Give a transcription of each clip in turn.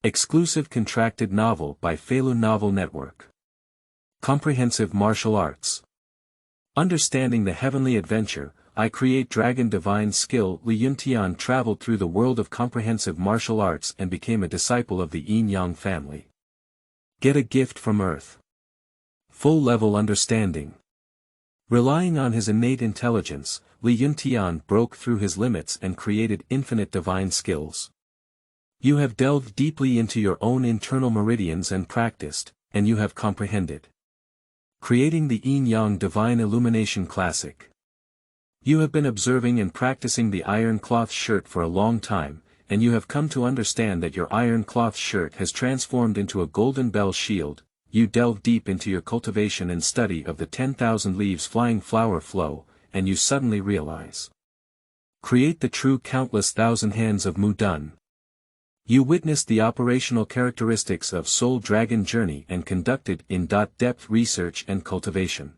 Exclusive contracted novel by Feilu Novel Network. Comprehensive martial arts. Understanding the heavenly adventure, I create dragon divine skill. Yuntian traveled through the world of comprehensive martial arts and became a disciple of the Yin Yang family. Get a gift from Earth. Full level understanding. Relying on his innate intelligence, Yuntian broke through his limits and created infinite divine skills. You have delved deeply into your own internal meridians and practiced, and you have comprehended. Creating the Yin Yang Divine Illumination Classic. You have been observing and practicing the iron cloth shirt for a long time, and you have come to understand that your iron cloth shirt has transformed into a golden bell shield. You delve deep into your cultivation and study of the 10,000 leaves flying flower flow, and you suddenly realize. Create the true countless thousand hands of Mu Dun. You witnessed the operational characteristics of Soul Dragon Journey and conducted in-depth research and cultivation.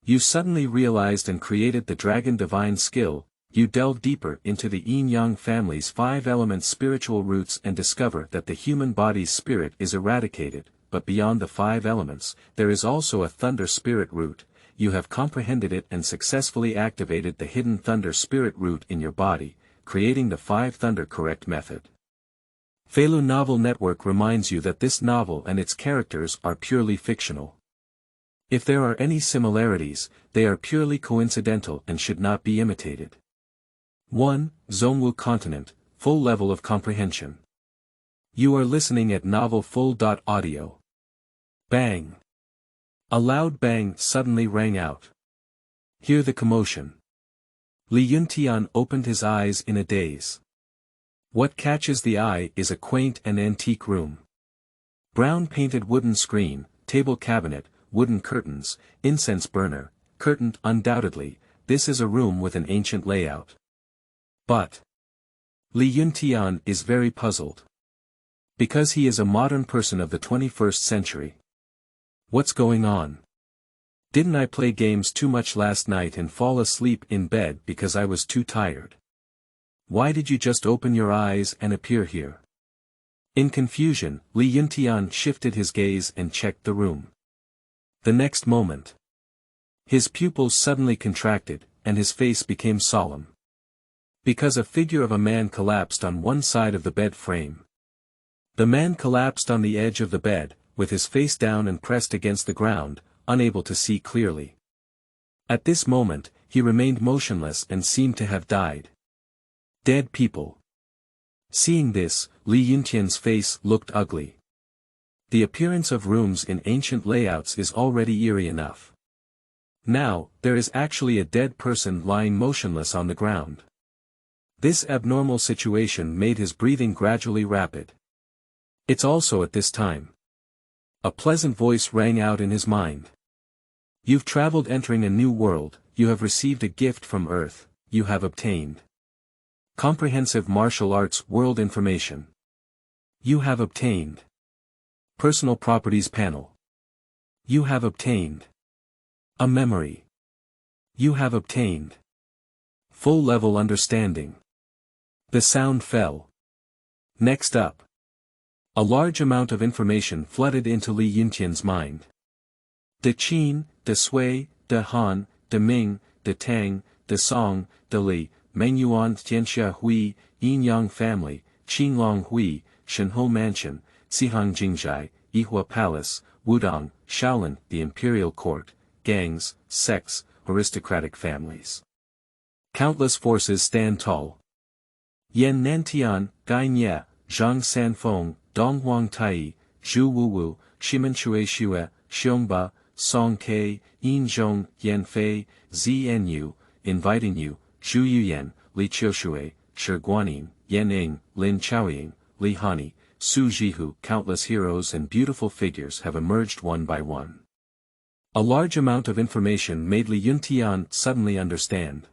You suddenly realized and created the Dragon Divine Skill. You delve deeper into the Yin Yang family's 5 elements spiritual roots and discover that the human body's spirit is eradicated, but beyond the 5 elements, there is also a thunder spirit root. You have comprehended it and successfully activated the hidden thunder spirit root in your body, creating the 5 thunder correct method. Feilu Novel Network reminds you that this novel and its characters are purely fictional. If there are any similarities, they are purely coincidental and should not be imitated. 1. Zongwu Continent, full level of comprehension. You are listening at Novel Full.audio. Bang! A loud bang suddenly rang out. Hear the commotion. Yuntian opened his eyes in a daze. What catches the eye is a quaint and antique room. Brown painted wooden screen, table cabinet, wooden curtains, incense burner, curtained. Undoubtedly, this is a room with an ancient layout. But Yuntian is very puzzled. Because he is a modern person of the 21st century. What's going on? Didn't I play games too much last night and fall asleep in bed because I was too tired? Why did you just open your eyes and appear here? In confusion, Yuntian shifted his gaze and checked the room. The next moment, his pupils suddenly contracted, and his face became solemn. Because a figure of a man collapsed on one side of the bed frame. The man collapsed on the edge of the bed, with his face down and pressed against the ground, unable to see clearly. At this moment, he remained motionless and seemed to have died. Dead people. Seeing this, Yuntian's face looked ugly. The appearance of rooms in ancient layouts is already eerie enough. Now, there is actually a dead person lying motionless on the ground. This abnormal situation made his breathing gradually rapid. It's also at this time. A pleasant voice rang out in his mind. You've traveled entering a new world, you have received a gift from Earth, you have obtained. Comprehensive martial arts world information. You have obtained. Personal properties panel. You have obtained. A memory. You have obtained. Full level understanding. The sound fell. Next up. A large amount of information flooded into Yuntian's mind. De Qin, De Sui, De Han, De Ming, De Tang, De Song, De Li, Mengyuan Tianxia Hui, Yin Yang Family, Qinglong Hui, Shenhou Mansion, Xihang Jingjai, Yihua Palace, Wudong, Shaolin, the Imperial Court, gangs, sects, aristocratic families. Countless forces stand tall. Yan Nantian, Gai Nye, Zhang Sanfeng, Donghuang Tai, Zhu Wuwu, Shimenchue Xue, Xiongba, Song Ke, Yin Zhong, Yan Fei, Znu, inviting you, Zhu Yuyan, Li Qiushui, Shi Guanin, Yan Ing, Lin Chaoying, Li Hani, Su Jihu. Countless heroes and beautiful figures have emerged one by one. A large amount of information made Yuntian suddenly understand.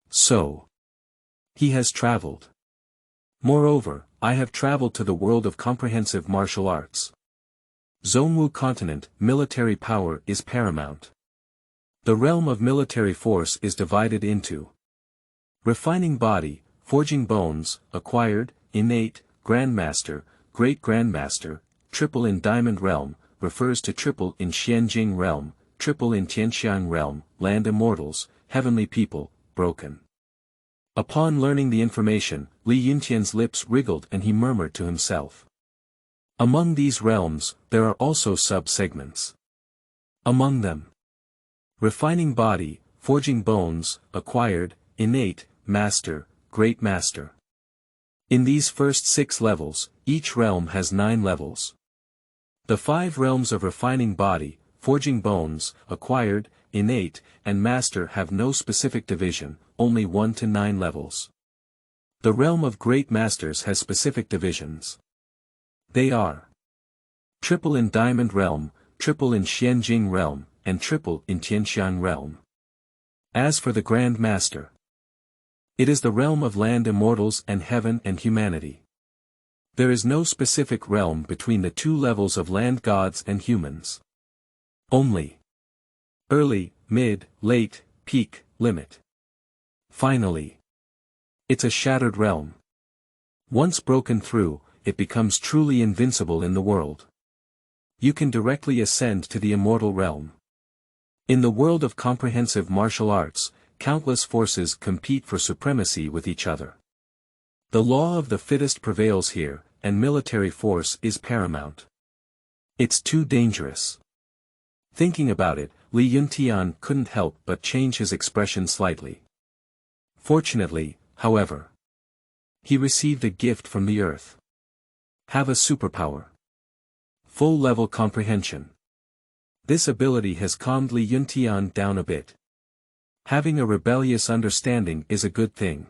So, he has traveled. Moreover, I have traveled to the world of comprehensive martial arts. Zongwu Continent, military power is paramount. The realm of military force is divided into refining body, forging bones, acquired, innate, grandmaster, Great Grandmaster, triple in Diamond Realm, refers to triple in Xianjing Realm, triple in Tianxiang Realm, Land Immortals, Heavenly People, Broken. Upon learning the information, Li Yuntian's lips wriggled and he murmured to himself. Among these realms, there are also sub-segments. Among them, Refining Body, Forging Bones, Acquired, Innate, Master, Great Master. In these first 6 levels, each realm has 9 levels. The 5 realms of Refining Body, Forging Bones, Acquired, Innate, and Master have no specific division, only 1 to 9 levels. The realm of Great Masters has specific divisions. They are triple in Diamond Realm, triple in Xianjing Realm, and triple in Tianxiang Realm. As for the Grand Master, it is the realm of Land Immortals and Heaven and Humanity. There is no specific realm between the 2 levels of Land Gods and Humans. Only early, mid, late, peak, limit. Finally, it's a shattered realm. Once broken through, it becomes truly invincible in the world. You can directly ascend to the immortal realm. In the world of comprehensive martial arts, countless forces compete for supremacy with each other. The law of the fittest prevails here, and military force is paramount. It's too dangerous. Thinking about it, Li Yuntian couldn't help but change his expression slightly. Fortunately, however, he received a gift from the earth. Have a superpower. Full-level comprehension. This ability has calmed Li Yuntian down a bit. Having a rebellious understanding is a good thing.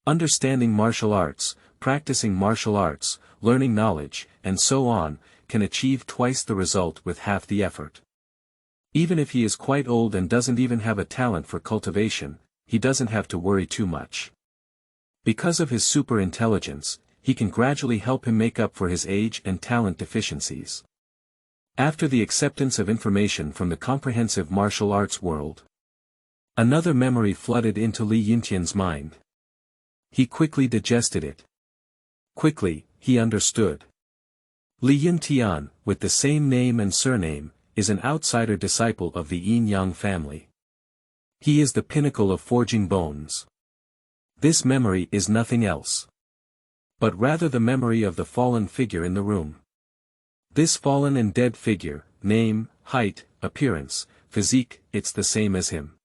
Understanding martial arts, practicing martial arts, learning knowledge, and so on, can achieve twice the result with half the effort. Even if he is quite old and doesn't even have a talent for cultivation, he doesn't have to worry too much. Because of his super intelligence, he can gradually help him make up for his age and talent deficiencies. After the acceptance of information from the comprehensive martial arts world, another memory flooded into Li Yuntian's mind. He quickly digested it. Quickly, he understood. Li Yuntian, with the same name and surname, is an outsider disciple of the Yin Yang family. He is the pinnacle of forging bones. This memory is nothing else, but rather the memory of the fallen figure in the room. This fallen and dead figure, name, height, appearance, physique, it's the same as him.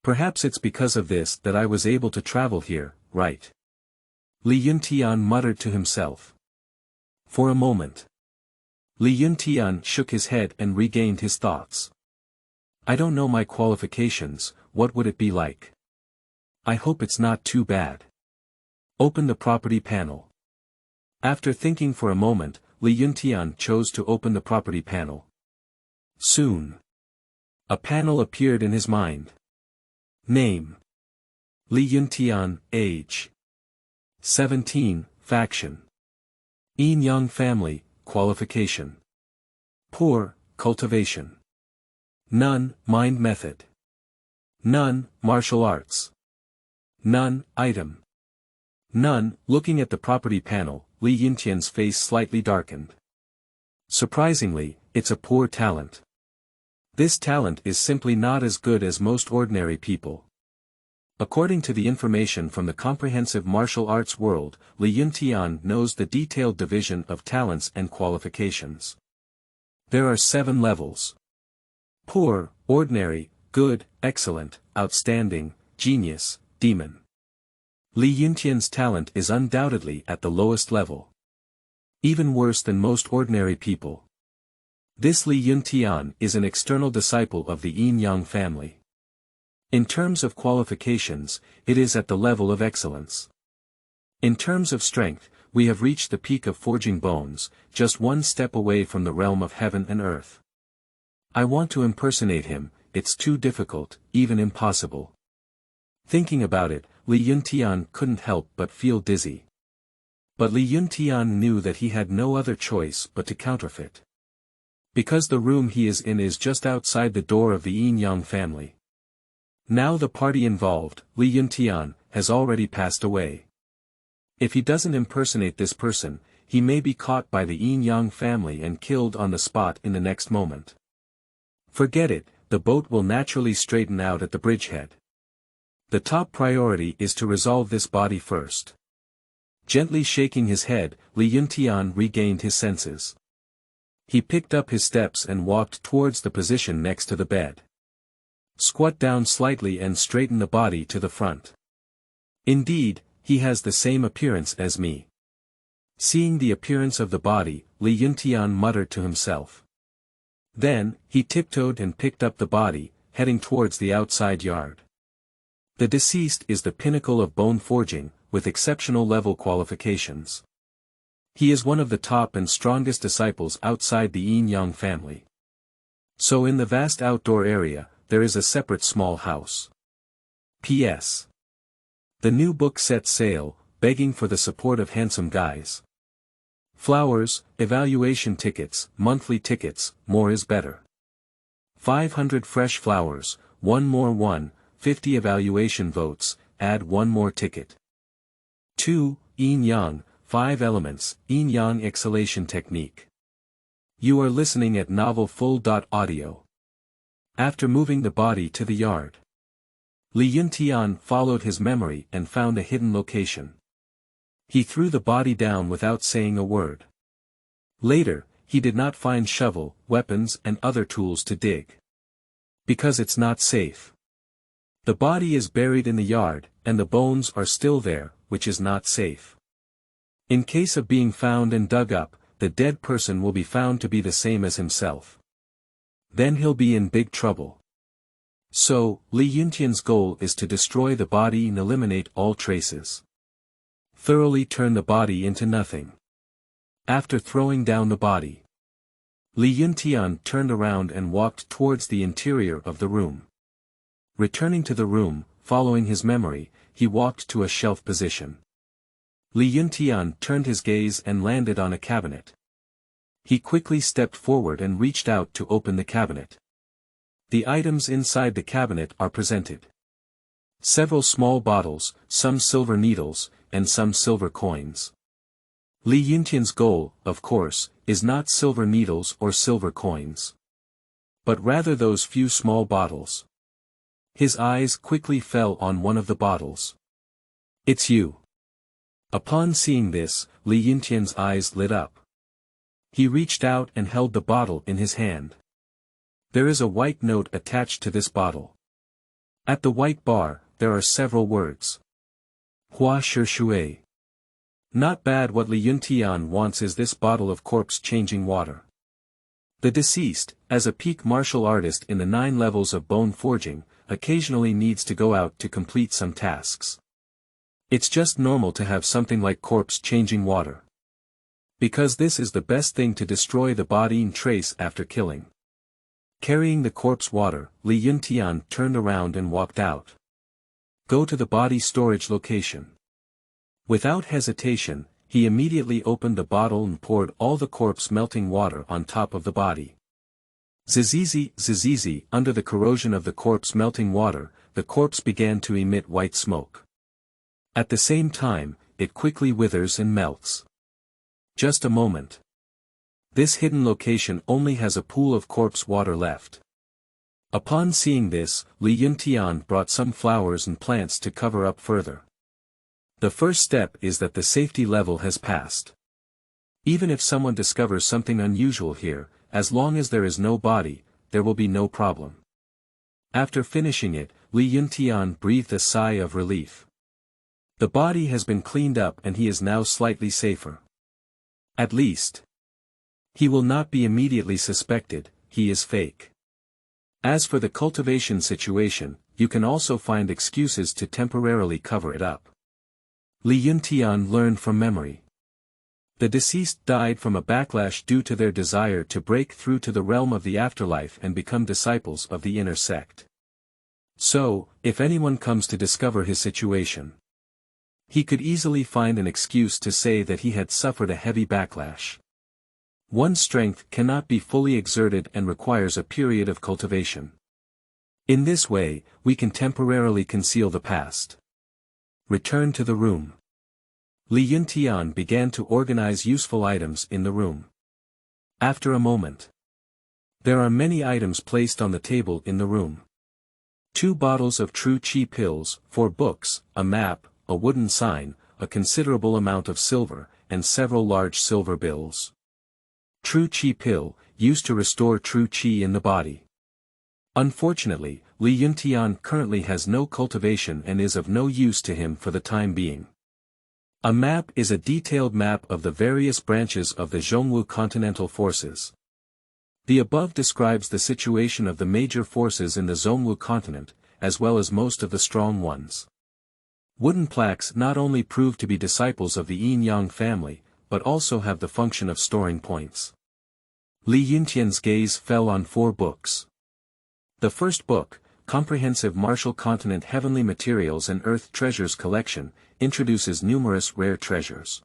Perhaps it's because of this that I was able to travel here, right? Li Yuntian muttered to himself. For a moment, Li Yuntian shook his head and regained his thoughts. I don't know my qualifications, what would it be like? I hope it's not too bad. Open the property panel. After thinking for a moment, Li Yuntian chose to open the property panel. Soon, a panel appeared in his mind. Name: Li Yuntian, age 17, faction Yin Yang family, qualification poor, cultivation none, mind method none, martial arts none, item none. Looking at the property panel, Li Yuntian's face slightly darkened. Surprisingly, it's a poor talent. This talent is simply not as good as most ordinary people. According to the information from the comprehensive martial arts world, Li Yuntian knows the detailed division of talents and qualifications. There are 7 levels. Poor, ordinary, good, excellent, outstanding, genius, demon. Li Yuntian's talent is undoubtedly at the lowest level. Even worse than most ordinary people. This Li Yuntian is an external disciple of the Yin Yang family. In terms of qualifications, it is at the level of excellence. In terms of strength, we have reached the peak of forging bones, just one step away from the realm of heaven and earth. I want to impersonate him, it's too difficult, even impossible. Thinking about it, Li Yuntian couldn't help but feel dizzy. But Li Yuntian knew that he had no other choice but to counterfeit. Because the room he is in is just outside the door of the Yin Yang family. Now the party involved, Li Yuntian, has already passed away. If he doesn't impersonate this person, he may be caught by the Yin Yang family and killed on the spot in the next moment. Forget it, the boat will naturally straighten out at the bridgehead. The top priority is to resolve this body first. Gently shaking his head, Yuntian regained his senses. He picked up his steps and walked towards the position next to the bed. Squat down slightly and straighten the body to the front. Indeed, he has the same appearance as me. Seeing the appearance of the body, Yuntian muttered to himself. Then, he tiptoed and picked up the body, heading towards the outside yard. The deceased is the pinnacle of bone forging, with exceptional level qualifications. He is one of the top and strongest disciples outside the Yin Yang family. So in the vast outdoor area, there is a separate small house. P.S. The new book sets sail, begging for the support of handsome guys. Flowers, evaluation tickets, monthly tickets, more is better. 500 fresh flowers, 1 more 50 evaluation votes, add 1 more ticket. 2. Yin Yang, 5 elements, Yin Yang exhalation technique. You are listening at Novel Full.audio. After moving the body to the yard, Yuntian followed his memory and found a hidden location. He threw the body down without saying a word. Later, he did not find shovel, weapons and other tools to dig. Because it's not safe. The body is buried in the yard, and the bones are still there, which is not safe. In case of being found and dug up, the dead person will be found to be the same as himself. Then he'll be in big trouble. So, Yuntian's goal is to destroy the body and eliminate all traces. Thoroughly turn the body into nothing. After throwing down the body, Yuntian turned around and walked towards the interior of the room. Returning to the room, following his memory, he walked to a shelf position. Yuntian turned his gaze and landed on a cabinet. He quickly stepped forward and reached out to open the cabinet. The items inside the cabinet are presented. Several small bottles, some silver needles, and some silver coins. Yuntian's goal, of course, is not silver needles or silver coins. But rather those few small bottles. His eyes quickly fell on one of the bottles. It's you. Upon seeing this, Yuntian's eyes lit up. He reached out and held the bottle in his hand. There is a white note attached to this bottle. At the white bar, there are several words. Hua shi shui. Not bad. What Yuntian wants is this bottle of corpse-changing water. The deceased, as a peak martial artist in the 9 levels of bone forging, occasionally needs to go out to complete some tasks. It's just normal to have something like corpse-changing water. Because this is the best thing to destroy the body and trace after killing. Carrying the corpse water, Yuntian turned around and walked out. Go to the body storage location. Without hesitation, he immediately opened the bottle and poured all the corpse-melting water on top of the body. Zizizi, under the corrosion of the corpse-melting water, the corpse began to emit white smoke. At the same time, it quickly withers and melts. Just a moment. This hidden location only has a pool of corpse water left. Upon seeing this, Yuntian brought some flowers and plants to cover up further. The first step is that the safety level has passed. Even if someone discovers something unusual here, as long as there is no body, there will be no problem. After finishing it, Yuntian breathed a sigh of relief. The body has been cleaned up and he is now slightly safer. At least. He will not be immediately suspected, he is fake. As for the cultivation situation, you can also find excuses to temporarily cover it up. Yuntian learned from memory. The deceased died from a backlash due to their desire to break through to the realm of the afterlife and become disciples of the inner sect. So, if anyone comes to discover his situation, he could easily find an excuse to say that he had suffered a heavy backlash. One's strength cannot be fully exerted and requires a period of cultivation. In this way, we can temporarily conceal the past. Return to the room. Li Yuntian began to organize useful items in the room. After a moment, there are many items placed on the table in the room. 2 bottles of true qi pills, 4 books, a map, a wooden sign, a considerable amount of silver, and several large silver bills. True qi pill, used to restore true qi in the body. Unfortunately, Li Yuntian currently has no cultivation and is of no use to him for the time being. A map is a detailed map of the various branches of the Zongwu Continental forces. The above describes the situation of the major forces in the Zongwu Continent, as well as most of the strong ones. Wooden plaques not only prove to be disciples of the Yin Yang family, but also have the function of storing points. Li Yuntian's gaze fell on 4 books. The first book, Comprehensive Martial Continent Heavenly Materials and Earth Treasures Collection, introduces numerous rare treasures.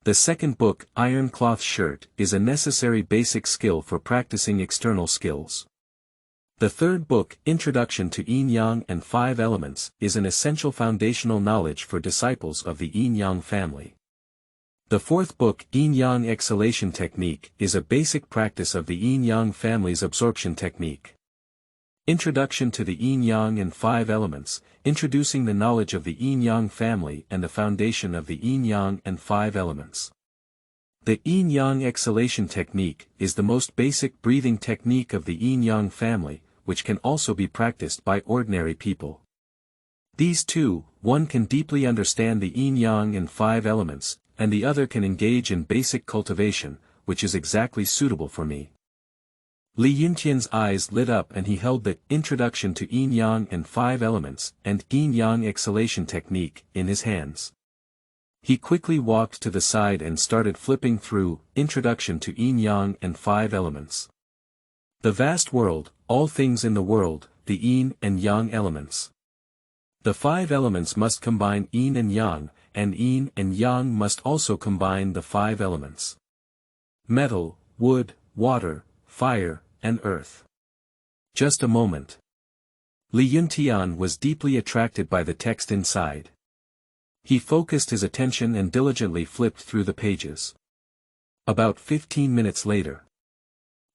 The second book, Iron Cloth Shirt, is a necessary basic skill for practicing external skills. The third book, Introduction to Yin Yang and 5 Elements, is an essential foundational knowledge for disciples of the Yin Yang family. The fourth book, Yin Yang Exhalation Technique, is a basic practice of the Yin Yang family's absorption technique. Introduction to the Yin Yang and 5 Elements, introducing the knowledge of the Yin Yang family and the foundation of the Yin Yang and 5 Elements. The Yin Yang Exhalation Technique is the most basic breathing technique of the Yin Yang family, which can also be practiced by ordinary people. These two, one can deeply understand the Yin Yang and 5 Elements, and the other can engage in basic cultivation, which is exactly suitable for me. Li Yuntian's eyes lit up and he held the Introduction to Yin Yang and 5 Elements and Yin Yang Exhalation Technique in his hands. He quickly walked to the side and started flipping through Introduction to Yin Yang and 5 Elements. The vast world, all things in the world, the Yin and Yang elements. The 5 elements must combine Yin and Yin and Yang must also combine the 5 elements. Metal, wood, water, fire, and earth. Just a moment. Li Yuntian was deeply attracted by the text inside. He focused his attention and diligently flipped through the pages. About 15 minutes later,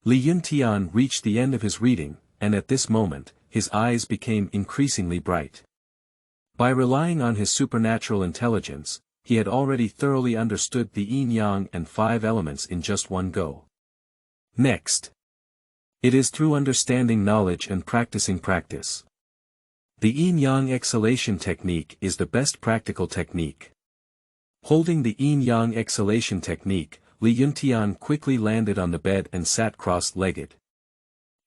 Li Yuntian reached the end of his reading, and at this moment, his eyes became increasingly bright. By relying on his supernatural intelligence, he had already thoroughly understood the Yin Yang and 5 elements in just one go. Next, it is through understanding knowledge and practicing practice. The Yin Yang Exhalation Technique is the best practical technique. Holding the Yin Yang Exhalation Technique, Li Yuntian quickly landed on the bed and sat cross-legged.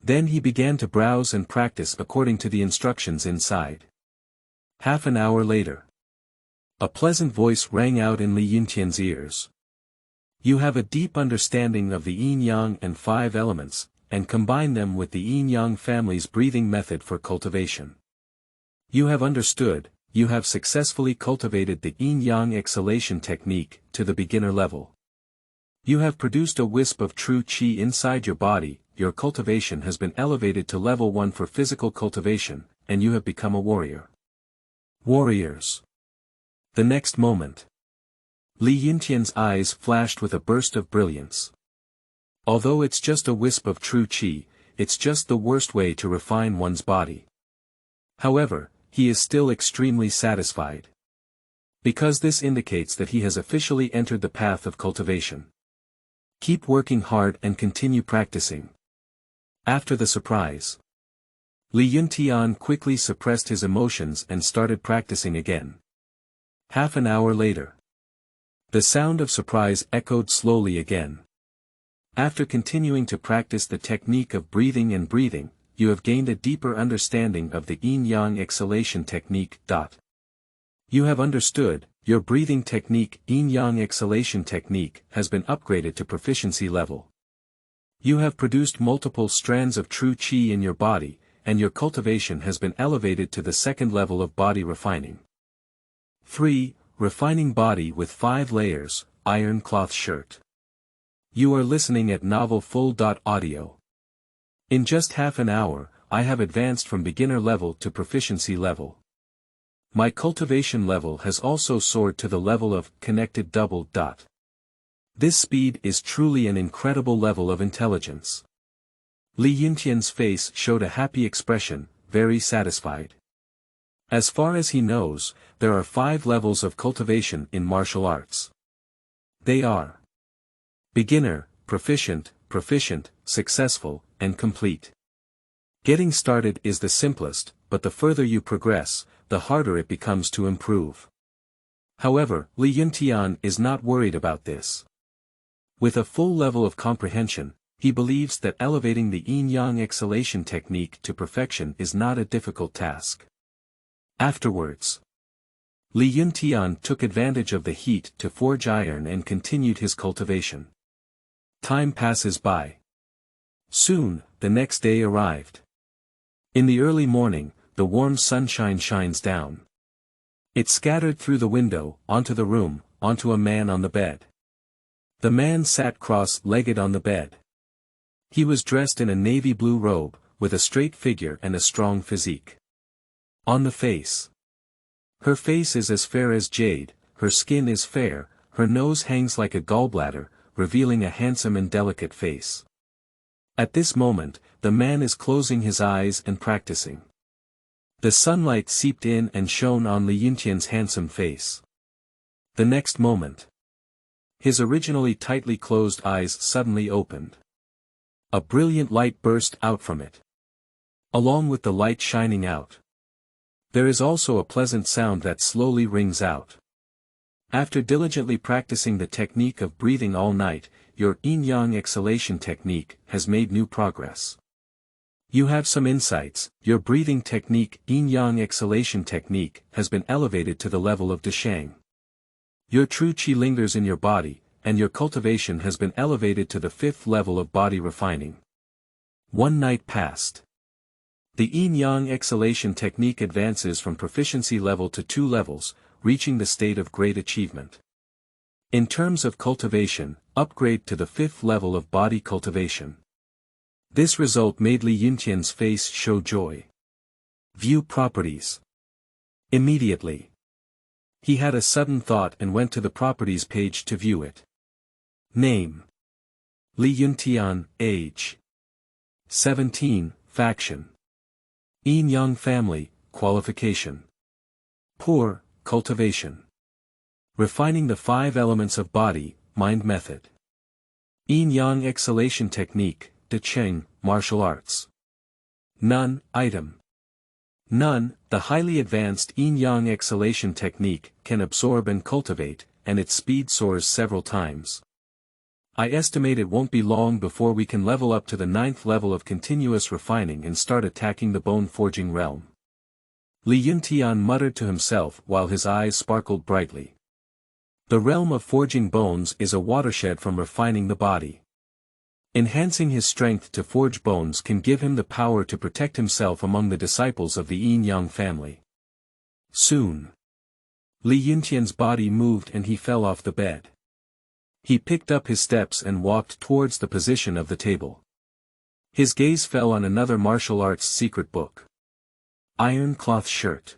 Then he began to browse and practice according to the instructions inside. Half an hour later, a pleasant voice rang out in Li Yuntian's ears. You have a deep understanding of the Yin Yang and 5 elements, and combine them with the Yin Yang family's breathing method for cultivation. You have understood, you have successfully cultivated the Yin Yang Exhalation Technique to the beginner level. You have produced a wisp of true qi inside your body, your cultivation has been elevated to level 1 for physical cultivation, and you have become a warrior. Warriors. The next moment, Li Yuntian's eyes flashed with a burst of brilliance. Although it's just a wisp of true qi, it's just the worst way to refine one's body. However, he is still extremely satisfied. Because this indicates that he has officially entered the path of cultivation. Keep working hard and continue practicing. After the surprise, Li Yuntian quickly suppressed his emotions and started practicing again. Half an hour later, the sound of surprise echoed slowly again. After continuing to practice the technique of breathing and breathing, you have gained a deeper understanding of the Yin Yang Exhalation Technique. You have understood, your breathing technique Yin Yang Exhalation Technique has been upgraded to proficiency level. You have produced multiple strands of true qi in your body, and your cultivation has been elevated to the second level of body refining. 3. Refining body with 5 layers, iron cloth shirt. You are listening at Novel Full. Audio. In just half an hour, I have advanced from beginner level to proficiency level. My cultivation level has also soared to the level of connected double dot. This speed is truly an incredible level of intelligence. Li Yuntian's face showed a happy expression, very satisfied. As far as he knows, there are 5 levels of cultivation in martial arts. They are beginner, proficient, successful, and complete. Getting started is the simplest, but the further you progress, the harder it becomes to improve. However, Li Yuntian is not worried about this. With a full level of comprehension, he believes that elevating the Yin Yang exhalation technique to perfection is not a difficult task. Afterwards, Li Yuntian took advantage of the heat to forge iron and continued his cultivation. Time passes by. Soon, the next day arrived. In the early morning, the warm sunshine shines down. It scattered through the window, onto the room, onto a man on the bed. The man sat cross-legged on the bed. He was dressed in a navy blue robe, with a straight figure and a strong physique. On the face. Her face is as fair as jade, her skin is fair, her nose hangs like a gallbladder, revealing a handsome and delicate face. At this moment, the man is closing his eyes and practicing. The sunlight seeped in and shone on Li Yuntian's handsome face. The next moment, his originally tightly closed eyes suddenly opened. A brilliant light burst out from it. Along with the light shining out, there is also a pleasant sound that slowly rings out. After diligently practicing the technique of breathing all night, your Yin Yang exhalation technique has made new progress. You have some insights. Your breathing technique, Yin Yang exhalation technique, has been elevated to the level of Deshang. Your true qi lingers in your body, and your cultivation has been elevated to the 5th level of body refining. One night passed. The Yin Yang exhalation technique advances from proficiency level to 2 levels, reaching the state of great achievement. In terms of cultivation, upgrade to the 5th level of body cultivation. This result made Li Yuntian's face show joy. View properties. Immediately, he had a sudden thought and went to the properties page to view it. Name: Li Yuntian. Age: 17. Faction: Yin Yang family. Qualification: Poor. Cultivation: Refining the 5 elements of body, mind method. Yin Yang exhalation technique, De Cheng, martial arts. None. Item: None. The highly advanced Yin Yang exhalation technique can absorb and cultivate, and its speed soars several times. I estimate it won't be long before we can level up to the 9th level of continuous refining and start attacking the bone forging realm. Li Yuntian muttered to himself while his eyes sparkled brightly. The realm of forging bones is a watershed from refining the body. Enhancing his strength to forge bones can give him the power to protect himself among the disciples of the Yin Yang family. Soon, Li Yuntian's body moved and he fell off the bed. He picked up his steps and walked towards the position of the table. His gaze fell on another martial arts secret book. Iron cloth shirt.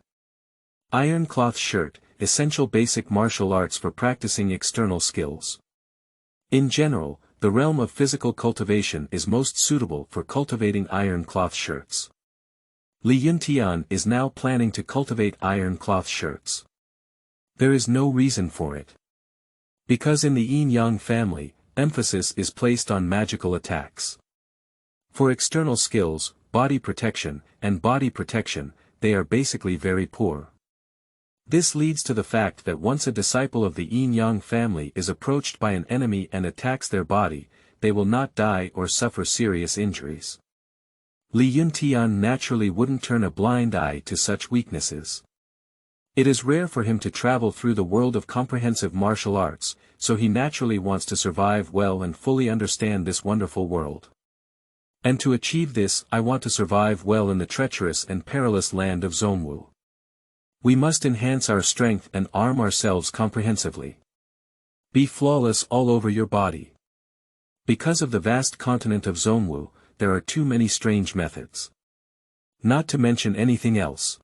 Iron cloth shirt, essential basic martial arts for practicing external skills. In general, the realm of physical cultivation is most suitable for cultivating iron cloth shirts. Li Yuntian is now planning to cultivate iron cloth shirts. There is no reason for it. Because in the Yin Yang family, emphasis is placed on magical attacks. For external skills, body protection, they are basically very poor. This leads to the fact that once a disciple of the Yin Yang family is approached by an enemy and attacks their body, they will not die or suffer serious injuries. Li Yuntian naturally wouldn't turn a blind eye to such weaknesses. It is rare for him to travel through the world of comprehensive martial arts, so he naturally wants to survive well and fully understand this wonderful world. And to achieve this, I want to survive well in the treacherous and perilous land of Zongwu. We must enhance our strength and arm ourselves comprehensively. Be flawless all over your body. Because of the vast continent of Zongwu, there are too many strange methods. Not to mention anything else.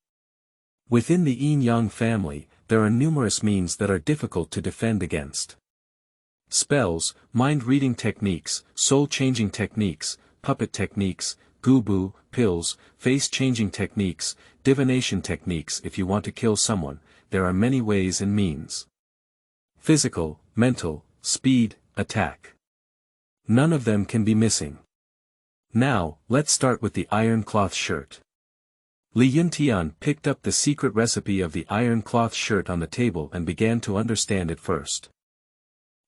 Within the Yin Yang family, there are numerous means that are difficult to defend against. Spells, mind-reading techniques, soul-changing techniques, puppet techniques, gubu, pills, face-changing techniques, divination techniques. If you want to kill someone, there are many ways and means. Physical, mental, speed, attack. None of them can be missing. Now, let's start with the iron cloth shirt. Yuntian picked up the secret recipe of the iron cloth shirt on the table and began to understand it first.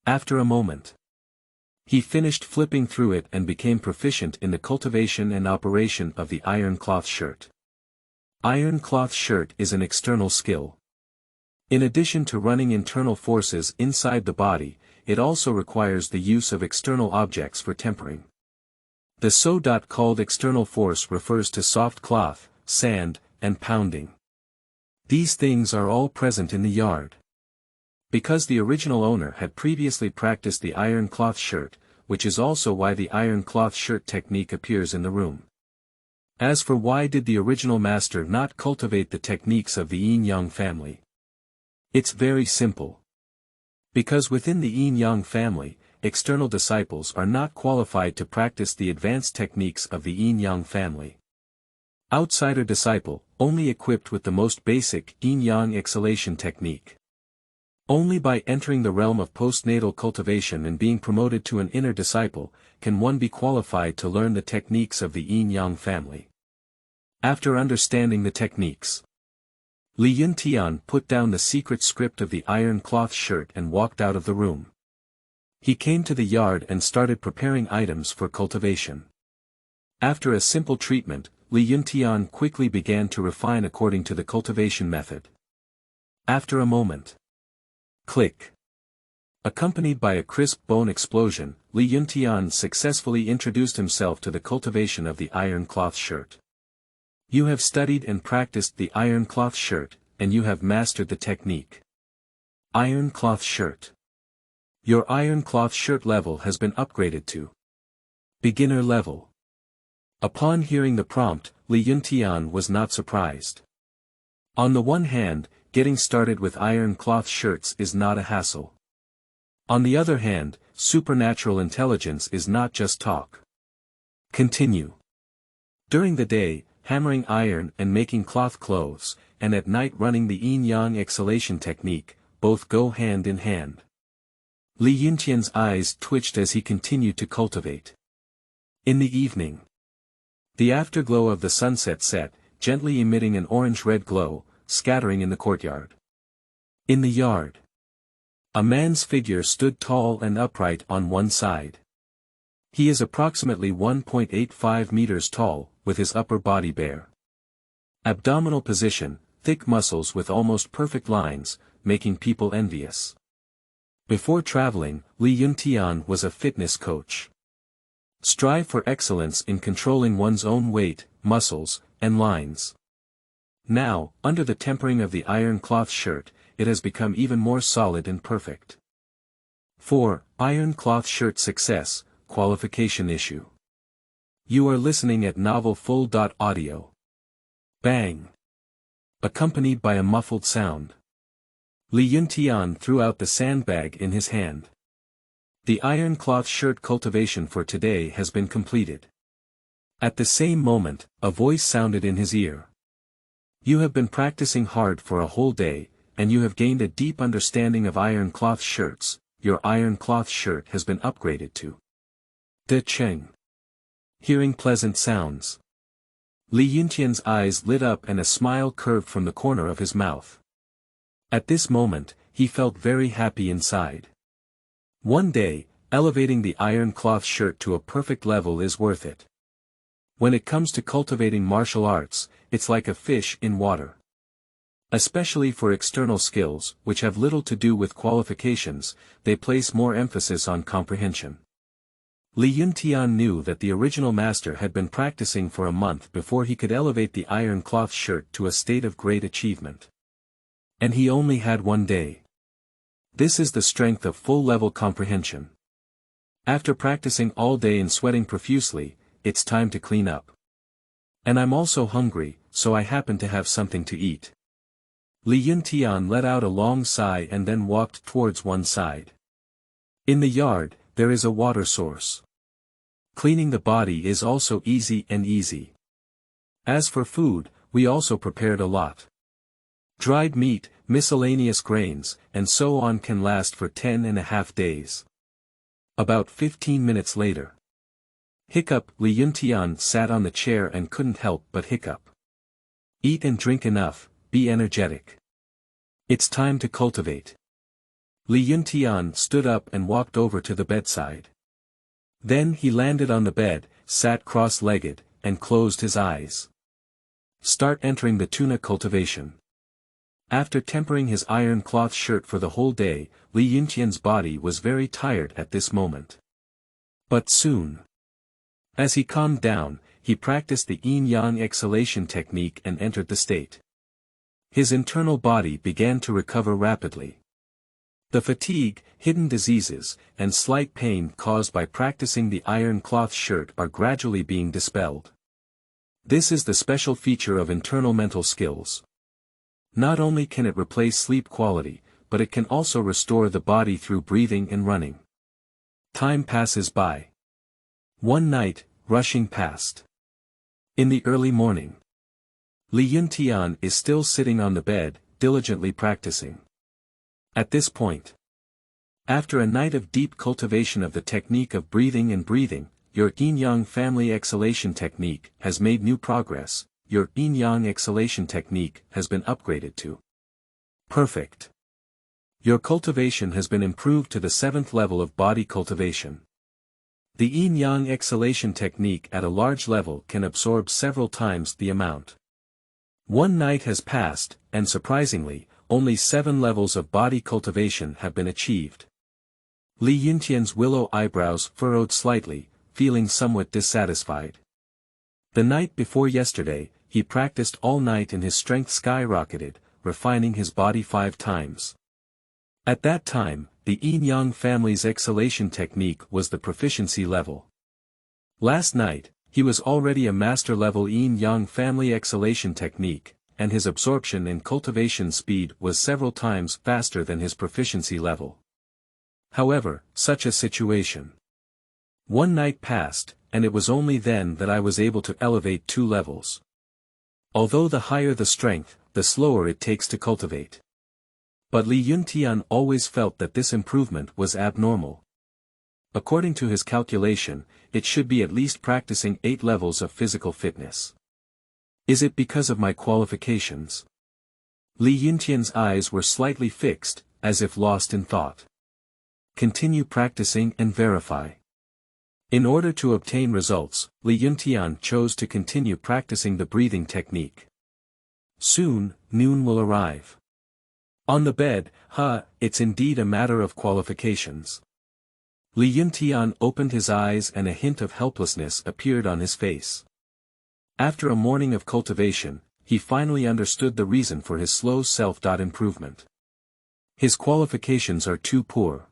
After a moment, he finished flipping through it and became proficient in the cultivation and operation of the iron cloth shirt. Iron cloth shirt is an external skill. In addition to running internal forces inside the body, it also requires the use of external objects for tempering. The so-called external force refers to soft cloth, sand, and pounding. These things are all present in the yard. Because the original owner had previously practiced the iron cloth shirt, which is also why the iron cloth shirt technique appears in the room. As for why did the original master not cultivate the techniques of the Yin Yang family? It's very simple. Because within the Yin Yang family, external disciples are not qualified to practice the advanced techniques of the Yin Yang family. Outsider disciple, only equipped with the most basic Yin Yang exhalation technique. Only by entering the realm of postnatal cultivation and being promoted to an inner disciple, can one be qualified to learn the techniques of the Yin Yang family. After understanding the techniques, Yuntian put down the secret script of the iron cloth shirt and walked out of the room. He came to the yard and started preparing items for cultivation. After a simple treatment, Yuntian quickly began to refine according to the cultivation method. After a moment, click. Accompanied by a crisp bone explosion, Yuntian successfully introduced himself to the cultivation of the iron cloth shirt. You have studied and practiced the iron cloth shirt, and you have mastered the technique. Iron cloth shirt. Your iron cloth shirt level has been upgraded to beginner level. Upon hearing the prompt, Yuntian was not surprised. On the one hand, getting started with iron cloth shirts is not a hassle. On the other hand, supernatural intelligence is not just talk. Continue. During the day, hammering iron and making cloth clothes, and at night running the Yin Yang exhalation technique, both go hand in hand. Yuntian's eyes twitched as he continued to cultivate. In the evening, the afterglow of the sunset set, gently emitting an orange-red glow, scattering in the courtyard. In the yard, a man's figure stood tall and upright on one side. He is approximately 1.85 meters tall, with his upper body bare. Abdominal position, thick muscles with almost perfect lines, making people envious. Before traveling, Yuntian was a fitness coach. Strive for excellence in controlling one's own weight, muscles, and lines. Now, under the tempering of the iron cloth shirt, it has become even more solid and perfect. 4. Iron cloth shirt success, qualification issue. You are listening at novel full.audio. Bang. Accompanied by a muffled sound. Yuntian threw out the sandbag in his hand. The iron cloth shirt cultivation for today has been completed. At the same moment, a voice sounded in his ear. You have been practicing hard for a whole day, and you have gained a deep understanding of iron cloth shirts. Your iron cloth shirt has been upgraded to De Cheng. Hearing pleasant sounds, Yuntian's eyes lit up and a smile curved from the corner of his mouth. At this moment, he felt very happy inside. One day, elevating the iron cloth shirt to a perfect level is worth it. When it comes to cultivating martial arts, it's like a fish in water. Especially for external skills, which have little to do with qualifications, they place more emphasis on comprehension. Yuntian knew that the original master had been practicing for a month before he could elevate the iron cloth shirt to a state of great achievement. And he only had one day. This is the strength of full-level comprehension. After practicing all day and sweating profusely, it's time to clean up. And I'm also hungry, so I happen to have something to eat. Li Yuntian let out a long sigh and then walked towards one side. In the yard, there is a water source. Cleaning the body is also easy. As for food, we also prepared a lot. Dried meat, miscellaneous grains, and so on can last for 10.5 days. About 15 minutes later. Hiccup, Li Yuntian sat on the chair and couldn't help but hiccup. Eat and drink enough, be energetic. It's time to cultivate. Li Yuntian stood up and walked over to the bedside. Then he landed on the bed, sat cross-legged, and closed his eyes. Start entering the tuna cultivation. After tempering his iron cloth shirt for the whole day, Li Yuntian's body was very tired at this moment. But soon. As he calmed down, he practiced the Yin Yang exhalation technique and entered the state. His internal body began to recover rapidly. The fatigue, hidden diseases, and slight pain caused by practicing the iron cloth shirt are gradually being dispelled. This is the special feature of internal mental skills. Not only can it replace sleep quality, but it can also restore the body through breathing and running. Time passes by. One night, rushing past. In the early morning. Li Yuntian is still sitting on the bed, diligently practicing. At this point. After a night of deep cultivation of the technique of breathing, your Yin Yang family exhalation technique has made new progress. Your Yin Yang exhalation technique has been upgraded to perfect. Your cultivation has been improved to the 7th level of body cultivation. The Yin Yang exhalation technique at a large level can absorb several times the amount. One night has passed, and surprisingly, only 7 levels of body cultivation have been achieved. Li Yuntian's willow eyebrows furrowed slightly, feeling somewhat dissatisfied. The night before yesterday, he practiced all night and his strength skyrocketed, refining his body 5 times. At that time, the Yin Yang family's exhalation technique was the proficiency level. Last night, he was already a master-level Yin Yang family exhalation technique, and his absorption and cultivation speed was several times faster than his proficiency level. However, such a situation. One night passed, and it was only then that I was able to elevate 2 levels. Although the higher the strength, the slower it takes to cultivate. But Li Yuntian always felt that this improvement was abnormal. According to his calculation, it should be at least practicing 8 levels of physical fitness. Is it because of my qualifications? Li Yuntian's eyes were slightly fixed, as if lost in thought. Continue practicing and verify. In order to obtain results, Li Yuntian chose to continue practicing the breathing technique. Soon, noon will arrive. On the bed, it's indeed a matter of qualifications. Li Yuntian opened his eyes and a hint of helplessness appeared on his face. After a morning of cultivation, he finally understood the reason for his slow self-improvement. His qualifications are too poor.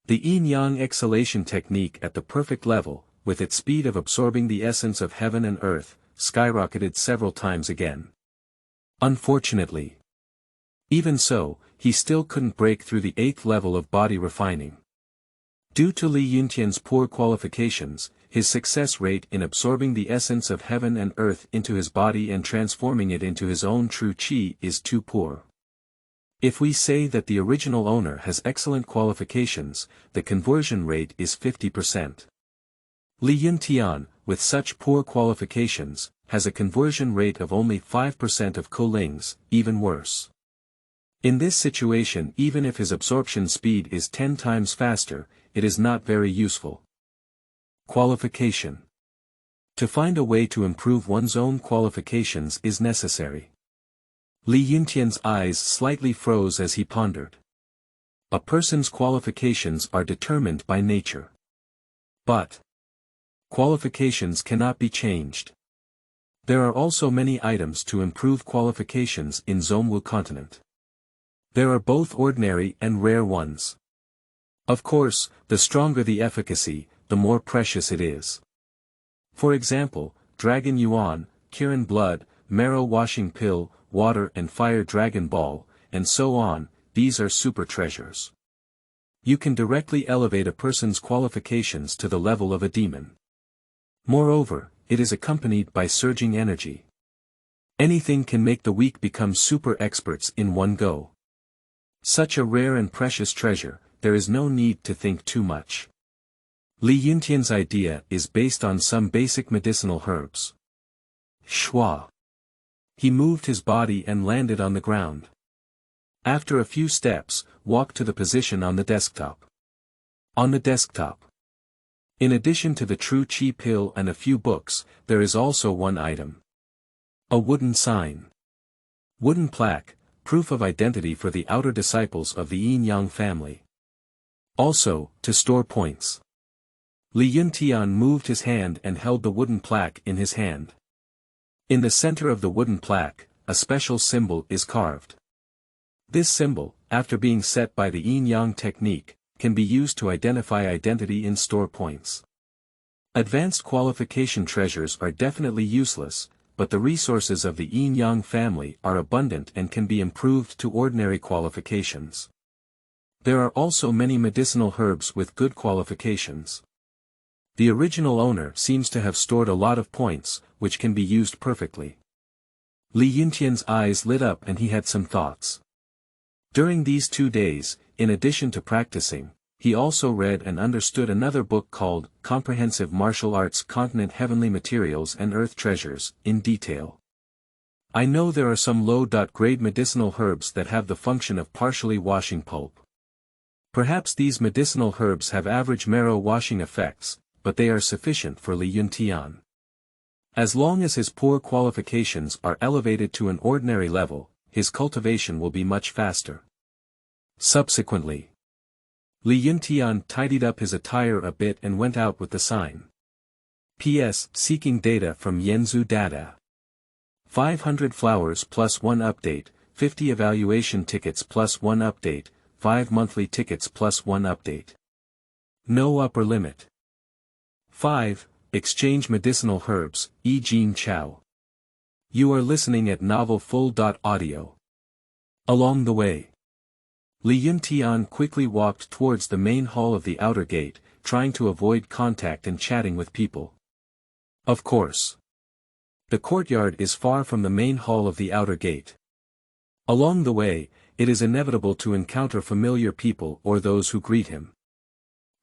The Yin Yang exhalation technique at the perfect level, with its speed of absorbing the essence of heaven and earth, skyrocketed several times again. Unfortunately. Even so, he still couldn't break through the 8th level of body refining. Due to Li Yuntian's poor qualifications, his success rate in absorbing the essence of heaven and earth into his body and transforming it into his own true qi is too poor. If we say that the original owner has excellent qualifications, the conversion rate is 50%. Li Yuntian, with such poor qualifications, has a conversion rate of only 5% of Koling's, even worse. In this situation, even if his absorption speed is 10 times faster, it is not very useful. Qualification. To find a way to improve one's own qualifications is necessary. Li Yuntian's eyes slightly froze as he pondered. A person's qualifications are determined by nature. But qualifications cannot be changed. There are also many items to improve qualifications in Zongwu Continent. There are both ordinary and rare ones. Of course, the stronger the efficacy, the more precious it is. For example, Dragon Yuan, Kirin blood, marrow washing pill, water and fire dragon ball, and so on. These are super treasures. You can directly elevate a person's qualifications to the level of a demon. Moreover, it is accompanied by surging energy. Anything can make the weak become super experts in one go. Such a rare and precious treasure, there is no need to think too much. Li Yuntian's idea is based on some basic medicinal herbs. Schwa. He moved his body and landed on the ground. After a few steps, walked to the position on the desktop. On the desktop. In addition to the true chi pill and a few books, there is also one item. A wooden sign. Wooden plaque, proof of identity for the outer disciples of the Yin Yang family. Also, to store points. Li Yuntian moved his hand and held the wooden plaque in his hand. In the center of the wooden plaque, a special symbol is carved. This symbol, after being set by the Yin Yang technique, can be used to identify identity in store points. Advanced qualification treasures are definitely useless, but the resources of the Yin Yang family are abundant and can be improved to ordinary qualifications. There are also many medicinal herbs with good qualifications. The original owner seems to have stored a lot of points, which can be used perfectly. Li Yuntian's eyes lit up and he had some thoughts. During these 2 days, in addition to practicing, he also read and understood another book called Comprehensive Martial Arts Continent Heavenly Materials and Earth Treasures, in detail. I know there are some low-grade medicinal herbs that have the function of partially washing pulp. Perhaps these medicinal herbs have average marrow washing effects, but they are sufficient for Li Yuntian. As long as his poor qualifications are elevated to an ordinary level, his cultivation will be much faster. Subsequently, Li Yuntian tidied up his attire a bit and went out with the sign. P.S. Seeking data from Yanzu Data. 500 flowers plus 1 update, 50 evaluation tickets plus 1 update, 5 monthly tickets plus 1 update. No upper limit. 5. Exchange medicinal herbs, Jin Cao. You are listening at novelfull.audio. Along the way, Li Yuntian quickly walked towards the main hall of the outer gate, trying to avoid contact and chatting with people. Of course, the courtyard is far from the main hall of the outer gate. Along the way, it is inevitable to encounter familiar people or those who greet him.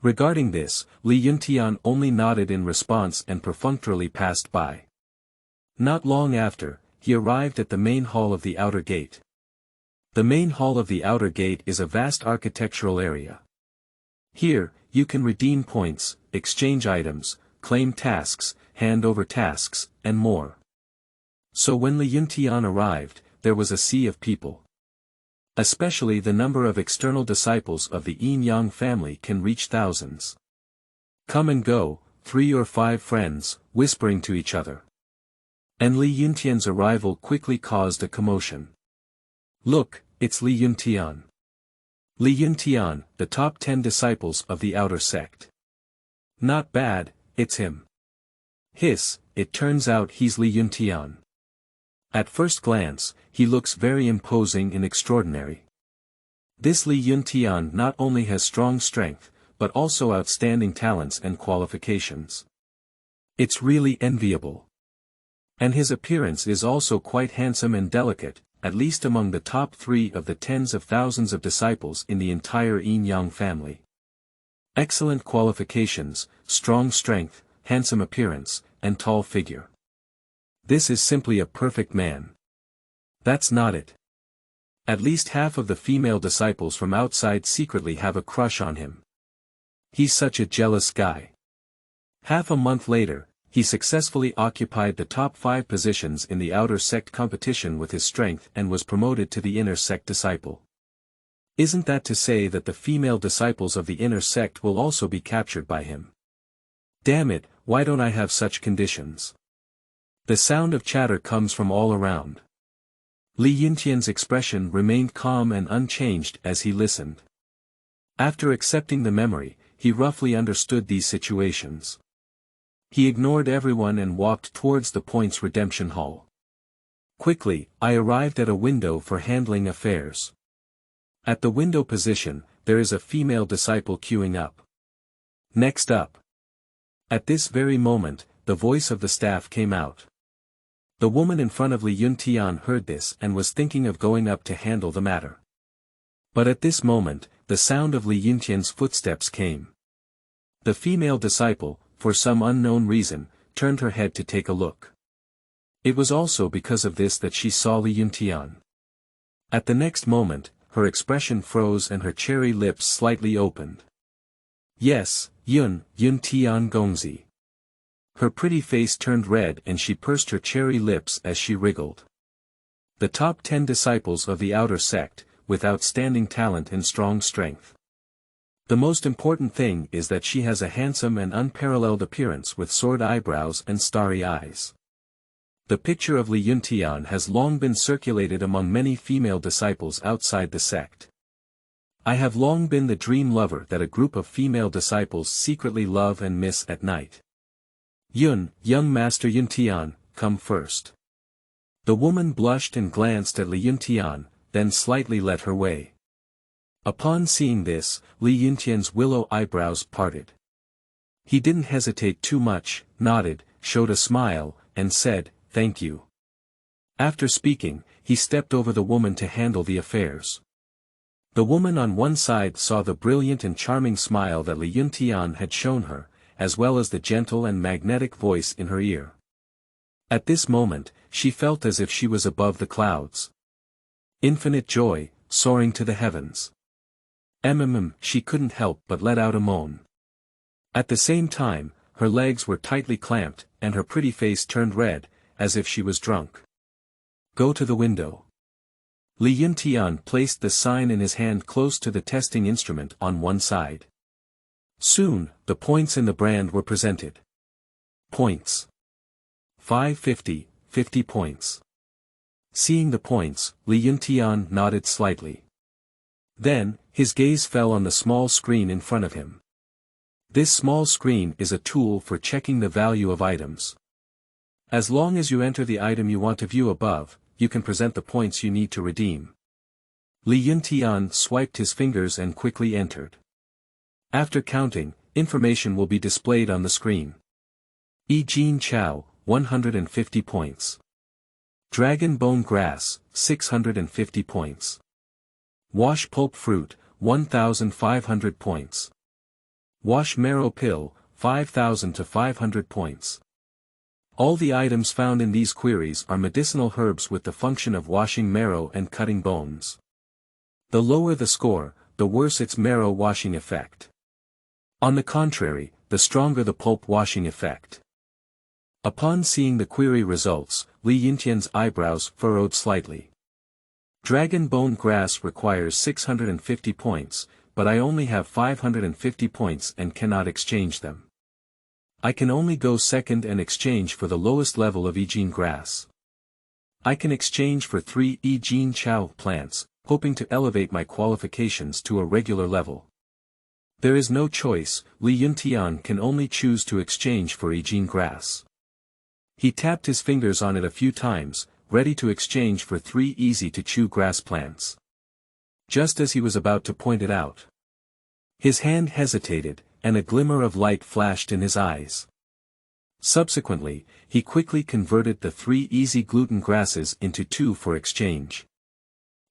Regarding this, Li Yuntian only nodded in response and perfunctorily passed by. Not long after, he arrived at the main hall of the outer gate. The main hall of the outer gate is a vast architectural area. Here, you can redeem points, exchange items, claim tasks, hand over tasks, and more. So when Li Yuntian arrived, there was a sea of people. Especially the number of external disciples of the Yin Yang family can reach thousands. Come and go, 3 or 5 friends, whispering to each other. And Li Yuntian's arrival quickly caused a commotion. Look, it's Li Yuntian. Li Yuntian, the top 10 disciples of the outer sect. Not bad, it's him. Hiss, it turns out he's Li Yuntian. At first glance, he looks very imposing and extraordinary. This Li Yuntian not only has strong strength, but also outstanding talents and qualifications. It's really enviable. And his appearance is also quite handsome and delicate, at least among the top 3 of the tens of thousands of disciples in the entire Yin Yang family. Excellent qualifications, strong strength, handsome appearance, and tall figure. This is simply a perfect man. That's not it. At least half of the female disciples from outside secretly have a crush on him. He's such a jealous guy. Half a month later, he successfully occupied the top 5 positions in the outer sect competition with his strength and was promoted to the inner sect disciple. Isn't that to say that the female disciples of the inner sect will also be captured by him? Damn it, why don't I have such conditions? The sound of chatter comes from all around. Li Yuntian's expression remained calm and unchanged as he listened. After accepting the memory, he roughly understood these situations. He ignored everyone and walked towards the Points Redemption Hall. Quickly, I arrived at a window for handling affairs. At the window position, there is a female disciple queuing up. Next up. At this very moment, the voice of the staff came out. The woman in front of Yuntian heard this and was thinking of going up to handle the matter. But at this moment, the sound of Yuntian's footsteps came. The female disciple, for some unknown reason, turned her head to take a look. It was also because of this that she saw Yuntian. At the next moment, her expression froze and her cherry lips slightly opened. Yes, Yuntian Gongzi. Her pretty face turned red and she pursed her cherry lips as she wriggled. The top 10 disciples of the outer sect, with outstanding talent and strong strength. The most important thing is that she has a handsome and unparalleled appearance with sword eyebrows and starry eyes. The picture of Yuntian has long been circulated among many female disciples outside the sect. I have long been the dream lover that a group of female disciples secretly love and miss at night. Young Master Yuntian, come first. The woman blushed and glanced at Yuntian, then slightly let her way. Upon seeing this, Yuntian's willow eyebrows parted. He didn't hesitate too much, nodded, showed a smile, and said, "Thank you." After speaking, he stepped over the woman to handle the affairs. The woman on one side saw the brilliant and charming smile that Yuntian had shown her, as well as the gentle and magnetic voice in her ear. At this moment, she felt as if she was above the clouds. Infinite joy, soaring to the heavens. She couldn't help but let out a moan. At the same time, her legs were tightly clamped, and her pretty face turned red, as if she was drunk. Go to the window. Yuntian placed the sign in his hand close to the testing instrument on one side. Soon, the points in the brand were presented. Points. 550, 50 points. Seeing the points, Yuntian nodded slightly. Then, his gaze fell on the small screen in front of him. This small screen is a tool for checking the value of items. As long as you enter the item you want to view above, you can present the points you need to redeem. Yuntian swiped his fingers and quickly entered. After counting, information will be displayed on the screen. Jin Cao, 150 points. Dragon Bone Grass, 650 points. Wash Pulp Fruit, 1,500 points. Wash Marrow Pill, 5,000 to 500 points. All the items found in these queries are medicinal herbs with the function of washing marrow and cutting bones. The lower the score, the worse its marrow washing effect. On the contrary, the stronger the pulp washing effect. Upon seeing the query results, Yuntian's eyebrows furrowed slightly. Dragon Bone Grass requires 650 points, but I only have 550 points and cannot exchange them. I can only go second and exchange for the lowest level of Jin Grass. I can exchange for 3 Jin Cao plants, hoping to elevate my qualifications to a regular level. There is no choice, Yuntian can only choose to exchange for Jin Grass. He tapped his fingers on it a few times, ready to exchange for 3 easy-to-chew grass plants. Just as he was about to point it out, his hand hesitated, and a glimmer of light flashed in his eyes. Subsequently, he quickly converted the 3 easy gluten grasses into 2 for exchange.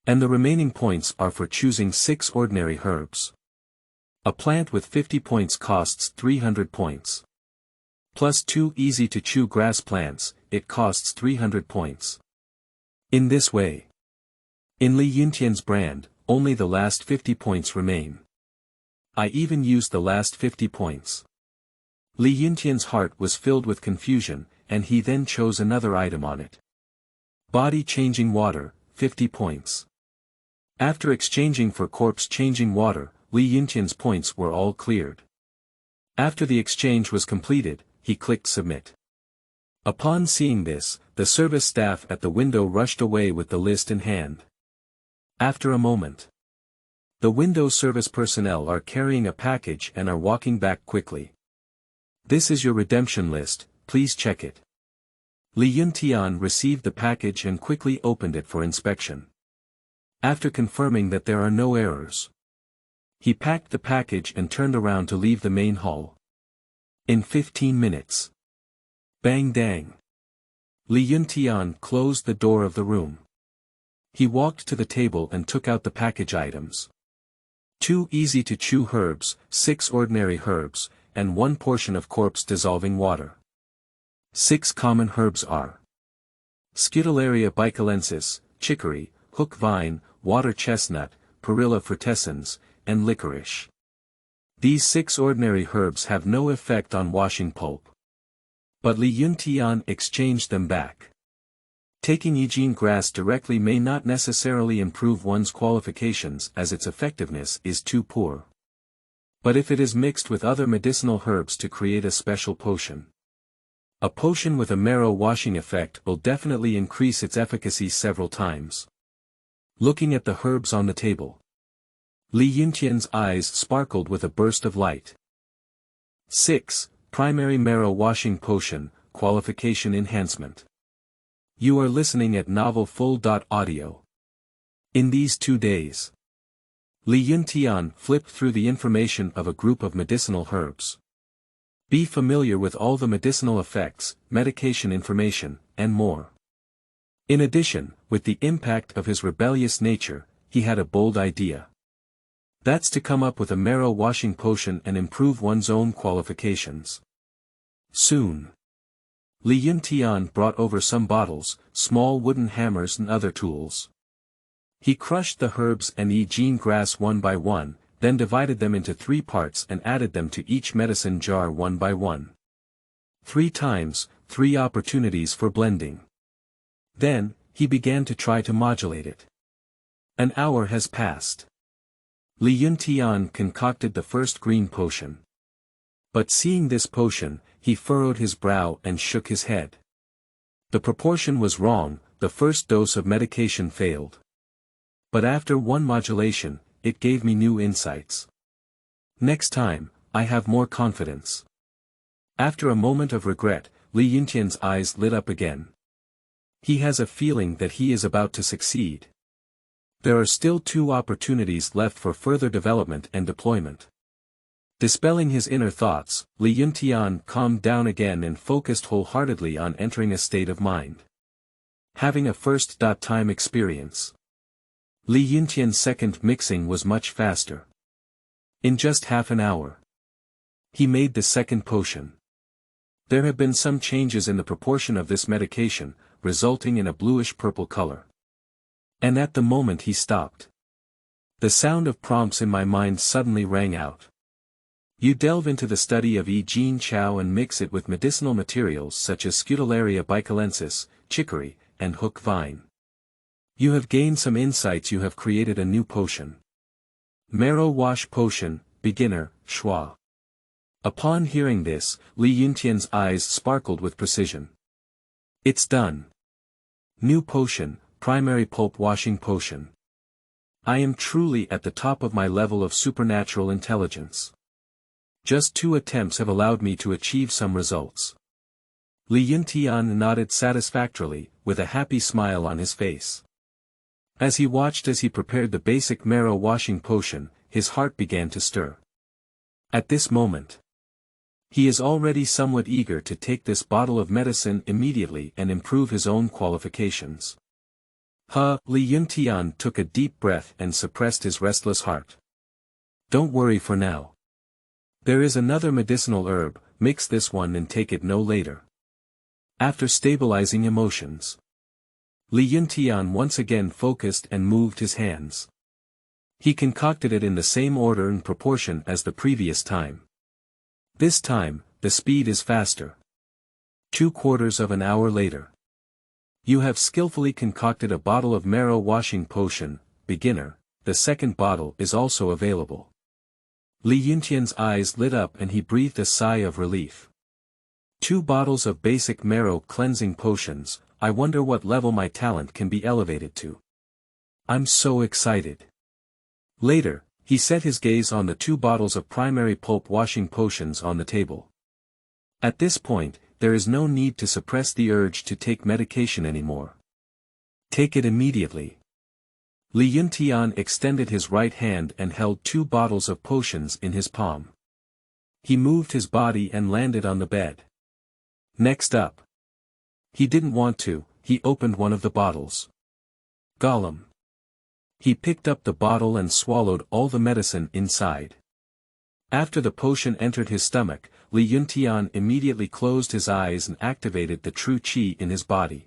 And the remaining points are for choosing 6 ordinary herbs. A plant with 50 points costs 300 points. Plus 2 easy-to-chew grass plants, it costs 300 points. In this way, in Yuntian's brand, only the last 50 points remain. I even used the last 50 points. Yuntian's heart was filled with confusion, and he then chose another item on it. Body-changing water, 50 points. After exchanging for corpse-changing water, Yuntian's points were all cleared. After the exchange was completed, he clicked submit. Upon seeing this, the service staff at the window rushed away with the list in hand. After a moment, the window service personnel are carrying a package and are walking back quickly. This is your redemption list, please check it. Yuntian received the package and quickly opened it for inspection. After confirming that there are no errors, he packed the package and turned around to leave the main hall. In 15 minutes. Bang dang. Yuntian closed the door of the room. He walked to the table and took out the package items. 2 easy-to-chew herbs, 6 ordinary herbs, and 1 portion of corpse-dissolving water. 6 common herbs are Scutellaria bicalensis, chicory, hook vine, water chestnut, Perilla frutescens, and licorice. These 6 ordinary herbs have no effect on washing pulp. But Yuntian exchanged them back. Taking Yijin grass directly may not necessarily improve one's qualifications as its effectiveness is too poor. But if it is mixed with other medicinal herbs to create a special potion. A potion with a marrow washing effect will definitely increase its efficacy several times. Looking at the herbs on the table, Yuntian's eyes sparkled with a burst of light. 6. Primary Marrow Washing Potion, Qualification Enhancement. You are listening at Novel Full.audio. In these 2 days, Yuntian flipped through the information of a group of medicinal herbs. Be familiar with all the medicinal effects, medication information, and more. In addition, with the impact of his rebellious nature, he had a bold idea. That's to come up with a marrow washing potion and improve one's own qualifications. Soon, Yuntian brought over some bottles, small wooden hammers and other tools. He crushed the herbs and Yijin grass one by one, then divided them into 3 parts and added them to each medicine jar one by one. 3 times, 3 opportunities for blending. Then, he began to try to modulate it. An hour has passed. Yuntian concocted the first green potion. But seeing this potion, he furrowed his brow and shook his head. The proportion was wrong, the first dose of medication failed. But after 1 modulation, it gave me new insights. Next time, I have more confidence. After a moment of regret, Yuntian's eyes lit up again. He has a feeling that he is about to succeed. There are still 2 opportunities left for further development and deployment. Dispelling his inner thoughts, Yuntian calmed down again and focused wholeheartedly on entering a state of mind. Having a first-time experience, Yuntian's second mixing was much faster. In just half an hour, he made the second potion. There have been some changes in the proportion of this medication, resulting in a bluish-purple color. And at the moment he stopped, the sound of prompts in my mind suddenly rang out. You delve into the study of Jin Cao and mix it with medicinal materials such as Scutellaria bicalensis, chicory, and hook vine. You have gained some insights. You have created a new potion. Marrow Wash Potion, Beginner, Schwa. Upon hearing this, Yuntian's eyes sparkled with precision. It's done. New potion, Primary Pulp Washing Potion. I am truly at the top of my level of supernatural intelligence. Just 2 attempts have allowed me to achieve some results. Yuntian nodded satisfactorily, with a happy smile on his face. As he watched as he prepared the basic marrow washing potion, his heart began to stir. At this moment, he is already somewhat eager to take this bottle of medicine immediately and improve his own qualifications. Yuntian took a deep breath and suppressed his restless heart. Don't worry for now. There is another medicinal herb, mix this one and take it no later. After stabilizing emotions, Yuntian once again focused and moved his hands. He concocted it in the same order and proportion as the previous time. This time, the speed is faster. 2/4 of an hour later, you have skillfully concocted a bottle of marrow washing potion, beginner. The second bottle is also available. Yuntian's eyes lit up and he breathed a sigh of relief. 2 bottles of basic marrow cleansing potions. I wonder what level my talent can be elevated to. I'm so excited. Later, he set his gaze on the 2 bottles of primary pulp washing potions on the table. At this point, there is no need to suppress the urge to take medication anymore. Take it immediately. Yuntian extended his right hand and held 2 bottles of potions in his palm. He moved his body and landed on the bed. Next up. He didn't want to, he opened one of the bottles. Gollum. He picked up the bottle and swallowed all the medicine inside. After the potion entered his stomach, Yuntian immediately closed his eyes and activated the true qi in his body.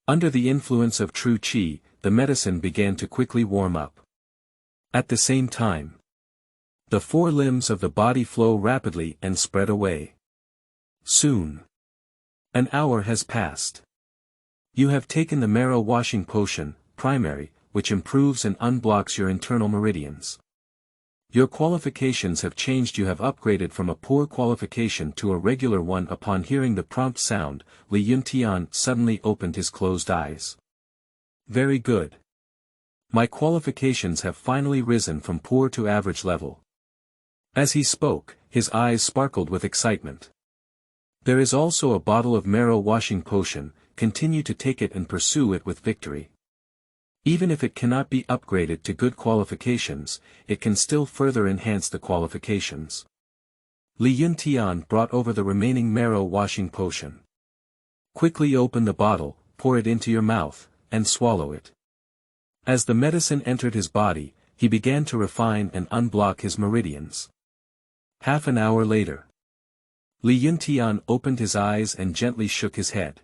Under the influence of true qi, the medicine began to quickly warm up. At the same time, the 4 limbs of the body flow rapidly and spread away. Soon. An hour has passed. You have taken the marrow washing potion, primary, which improves and unblocks your internal meridians. Your qualifications have changed. You have upgraded from a poor qualification to a regular one. Upon hearing the prompt sound, Yuntian suddenly opened his closed eyes. Very good. My qualifications have finally risen from poor to average level. As he spoke, his eyes sparkled with excitement. There is also a bottle of marrow washing potion, continue to take it and pursue it with victory. Even if it cannot be upgraded to good qualifications, it can still further enhance the qualifications. Yuntian brought over the remaining marrow washing potion. Quickly open the bottle, pour it into your mouth, and swallow it. As the medicine entered his body, he began to refine and unblock his meridians. Half an hour later. Yuntian opened his eyes and gently shook his head.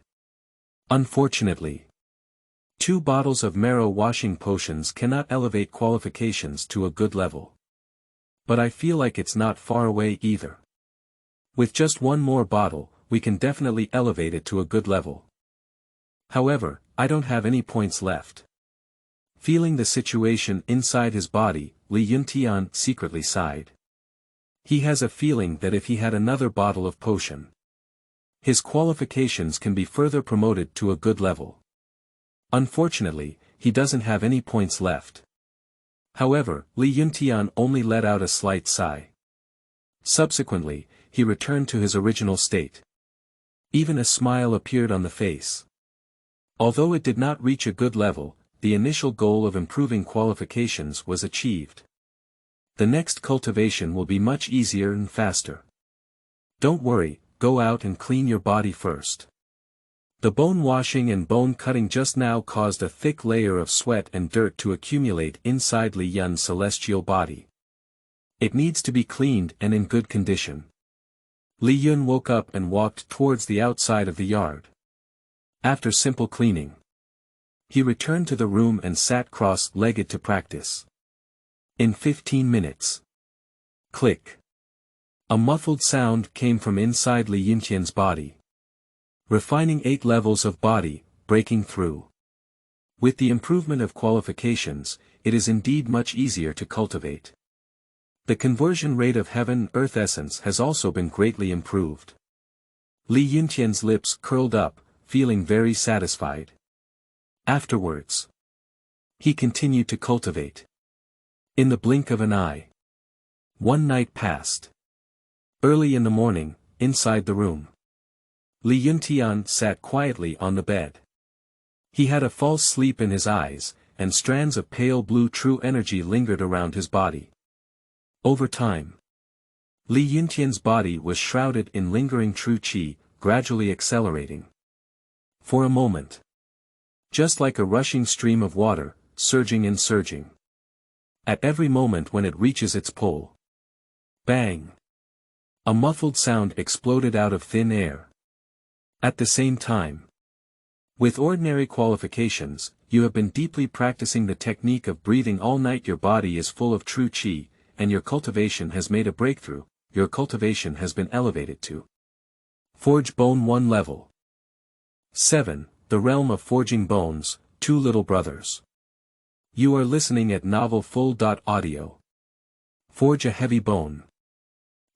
Unfortunately, 2 bottles of marrow washing potions cannot elevate qualifications to a good level. But I feel like it's not far away either. With just 1 more bottle, we can definitely elevate it to a good level. However, I don't have any points left. Feeling the situation inside his body, Yuntian secretly sighed. He has a feeling that if he had another bottle of potion, his qualifications can be further promoted to a good level. Unfortunately, he doesn't have any points left. However, Yuntian only let out a slight sigh. Subsequently, he returned to his original state. Even a smile appeared on the face. Although it did not reach a good level, the initial goal of improving qualifications was achieved. The next cultivation will be much easier and faster. Don't worry, go out and clean your body first. The bone washing and bone cutting just now caused a thick layer of sweat and dirt to accumulate inside Li Yun's celestial body. It needs to be cleaned and in good condition. Li Yun woke up and walked towards the outside of the yard. After simple cleaning, he returned to the room and sat cross-legged to practice. In 15 minutes. Click. A muffled sound came from inside Li Yuntian's body. Refining 8 levels of body, breaking through. With the improvement of qualifications, it is indeed much easier to cultivate. The conversion rate of heaven-earth essence has also been greatly improved. Li Yuntian's lips curled up, feeling very satisfied. Afterwards, he continued to cultivate. In the blink of an eye. 1 night passed. Early in the morning, inside the room, Li Yuntian sat quietly on the bed. He had a false sleep in his eyes, and strands of pale blue true energy lingered around his body. Over time, Li Yuntian's body was shrouded in lingering true qi, gradually accelerating. For a moment, just like a rushing stream of water, surging and surging. At every moment when it reaches its pole. Bang! A muffled sound exploded out of thin air. At the same time, with ordinary qualifications, you have been deeply practicing the technique of breathing all night. Your body is full of true qi, and your cultivation has made a breakthrough. Your cultivation has been elevated to Forge Bone 1 level. 7. The Realm of Forging Bones, 2 Little Brothers. You are listening at novelfull.audio. Forge a heavy bone.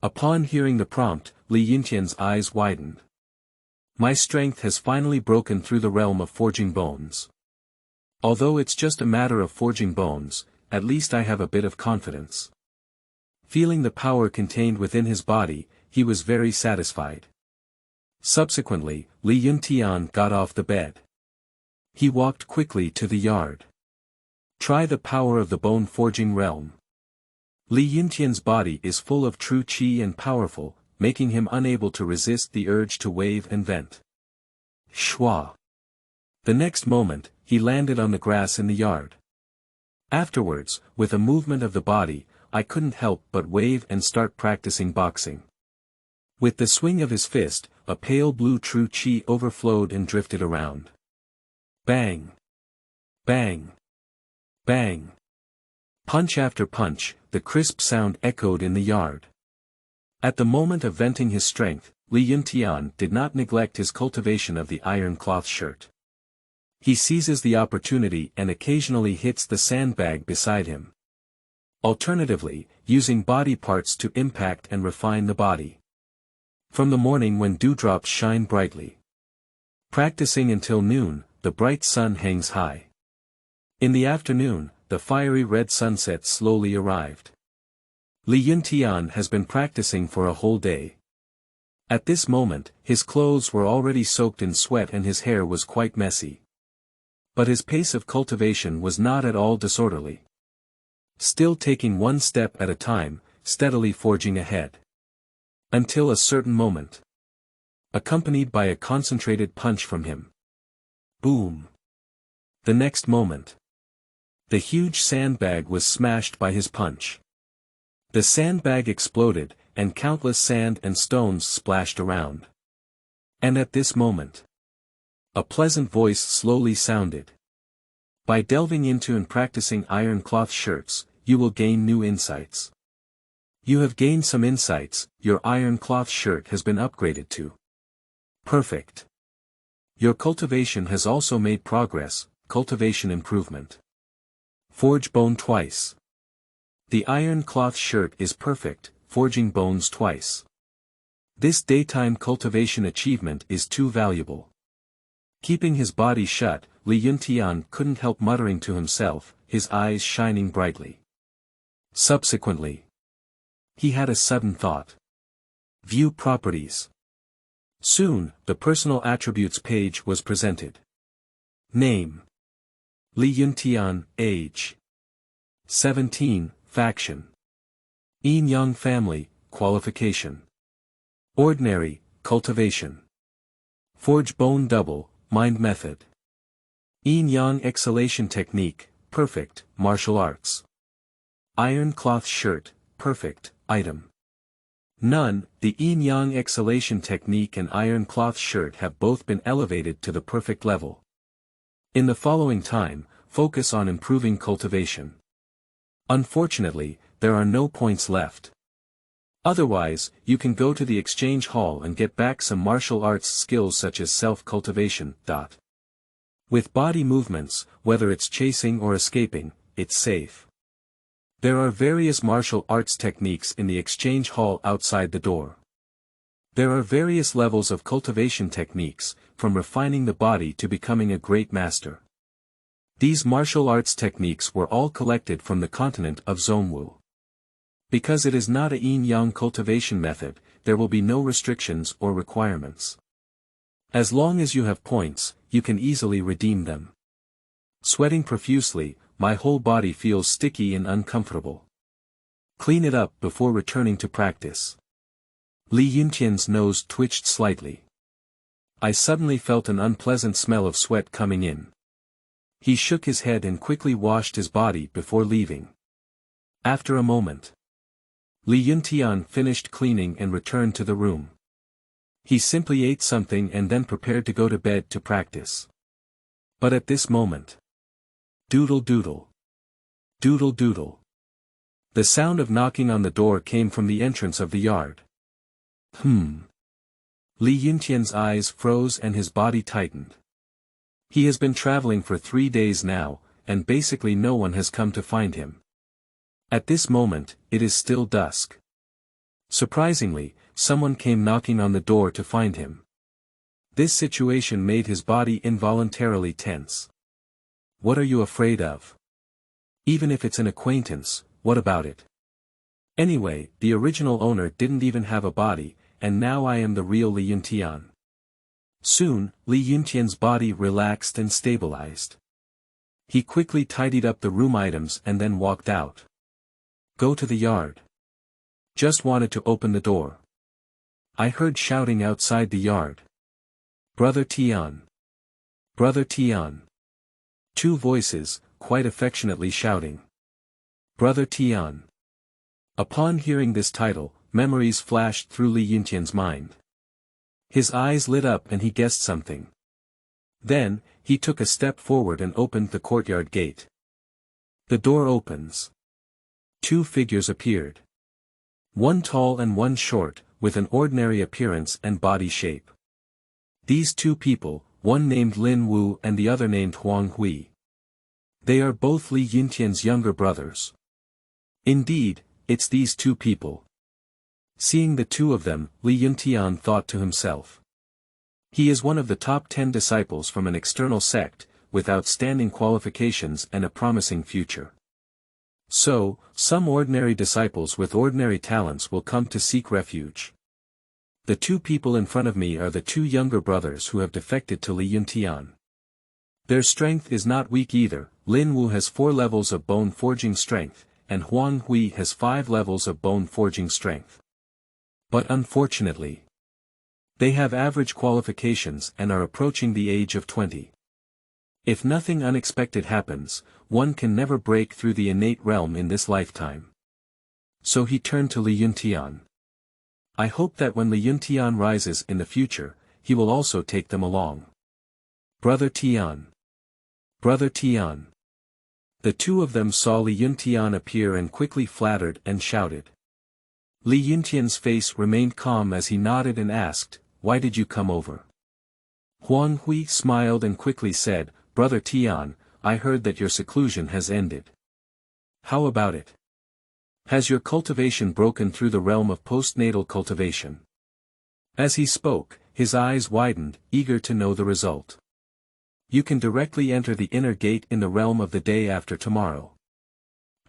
Upon hearing the prompt, Li Yuntian's eyes widened. My strength has finally broken through the realm of forging bones. Although it's just a matter of forging bones, at least I have a bit of confidence. Feeling the power contained within his body, he was very satisfied. Subsequently, Li Yuntian got off the bed. He walked quickly to the yard. Try the power of the bone-forging realm. Li Yuntian's body is full of true qi and powerful, making him unable to resist the urge to wave and vent. Shwa. The next moment, he landed on the grass in the yard. Afterwards, with a movement of the body, I couldn't help but wave and start practicing boxing. With the swing of his fist, a pale blue true qi overflowed and drifted around. Bang! Bang! Bang! Punch after punch, the crisp sound echoed in the yard. At the moment of venting his strength, Li Yuntian did not neglect his cultivation of the iron cloth shirt. He seizes the opportunity and occasionally hits the sandbag beside him. Alternatively, using body parts to impact and refine the body. From the morning when dewdrops shine brightly. Practicing until noon, the bright sun hangs high. In the afternoon, the fiery red sunset slowly arrived. Li Yuntian has been practicing for a whole day. At this moment, his clothes were already soaked in sweat and his hair was quite messy. But his pace of cultivation was not at all disorderly. Still taking one step at a time, steadily forging ahead. Until a certain moment. Accompanied by a concentrated punch from him. Boom. The next moment. The huge sandbag was smashed by his punch. The sandbag exploded, and countless sand and stones splashed around. And at this moment, a pleasant voice slowly sounded. By delving into and practicing iron cloth shirts, you will gain new insights. You have gained some insights, your iron cloth shirt has been upgraded to perfect. Your cultivation has also made progress, cultivation improvement. Forge bone twice. The iron cloth shirt is perfect, forging bones twice. This daytime cultivation achievement is too valuable. Keeping his body shut, Li Yuntian couldn't help muttering to himself, his eyes shining brightly. Subsequently, he had a sudden thought. View properties. Soon, the personal attributes page was presented. Name. Li Yuntian, age. 17, faction. Yin Yang family, qualification. Ordinary, cultivation. Forge bone double, mind method. Yin Yang exhalation technique, perfect, martial arts. Iron cloth shirt, perfect, item. None, the Yin Yang exhalation technique and iron cloth shirt have both been elevated to the perfect level. In the following time, focus on improving cultivation. Unfortunately, there are no points left. Otherwise, you can go to the exchange hall and get back some martial arts skills such as self-cultivation. With body movements, whether it's chasing or escaping, it's safe. There are various martial arts techniques in the exchange hall outside the door. There are various levels of cultivation techniques, from refining the body to becoming a great master. These martial arts techniques were all collected from the continent of Zongwu. Because it is not a yin-yang cultivation method, there will be no restrictions or requirements. As long as you have points, you can easily redeem them. Sweating profusely, my whole body feels sticky and uncomfortable. Clean it up before returning to practice. Li Yuntian's nose twitched slightly. I suddenly felt an unpleasant smell of sweat coming in. He shook his head and quickly washed his body before leaving. After a moment, Li Yuntian finished cleaning and returned to the room. He simply ate something and then prepared to go to bed to practice. But at this moment, doodle doodle. Doodle doodle. The sound of knocking on the door came from the entrance of the yard. Li Yuntian's eyes froze and his body tightened. He has been traveling for 3 days now, and basically no one has come to find him. At this moment, it is still dusk. Surprisingly, someone came knocking on the door to find him. This situation made his body involuntarily tense. What are you afraid of? Even if it's an acquaintance, what about it? Anyway, the original owner didn't even have a body, and now I am the real Li Yuntian. Soon, Li Yuntian's body relaxed and stabilized. He quickly tidied up the room items and then walked out. Go to the yard. Just wanted to open the door. I heard shouting outside the yard. Brother Tian. Brother Tian. Two voices, quite affectionately shouting. Brother Tian. Upon hearing this title, memories flashed through Li Yuntian's mind. His eyes lit up and he guessed something. Then, he took a step forward and opened the courtyard gate. The door opens. Two figures appeared. One tall and one short, with an ordinary appearance and body shape. These two people, one named Lin Wu and the other named Huang Hui. They are both Li Yuntian's younger brothers. Indeed, it's these two people. Seeing the two of them, Li Yuntian thought to himself. He is one of the top 10 disciples from an external sect, with outstanding qualifications and a promising future. So, some ordinary disciples with ordinary talents will come to seek refuge. The two people in front of me are the two younger brothers who have defected to Li Yuntian. Their strength is not weak either. Lin Wu has 4 levels of bone forging strength, and Huang Hui has 5 levels of bone forging strength. But unfortunately, they have average qualifications and are approaching the age of 20. If nothing unexpected happens, one can never break through the innate realm in this lifetime. So he turned to Li Yuntian. I hope that when Li Yuntian rises in the future, he will also take them along. Brother Tian. Brother Tian. The two of them saw Li Yuntian appear and quickly flattered and shouted. Li Yuntian's face remained calm as he nodded and asked, "Why did you come over?" Huang Hui smiled and quickly said, "Brother Tian, I heard that your seclusion has ended. How about it? Has your cultivation broken through the realm of postnatal cultivation?" As he spoke, his eyes widened, eager to know the result. You can directly enter the inner gate in the realm of the day after tomorrow.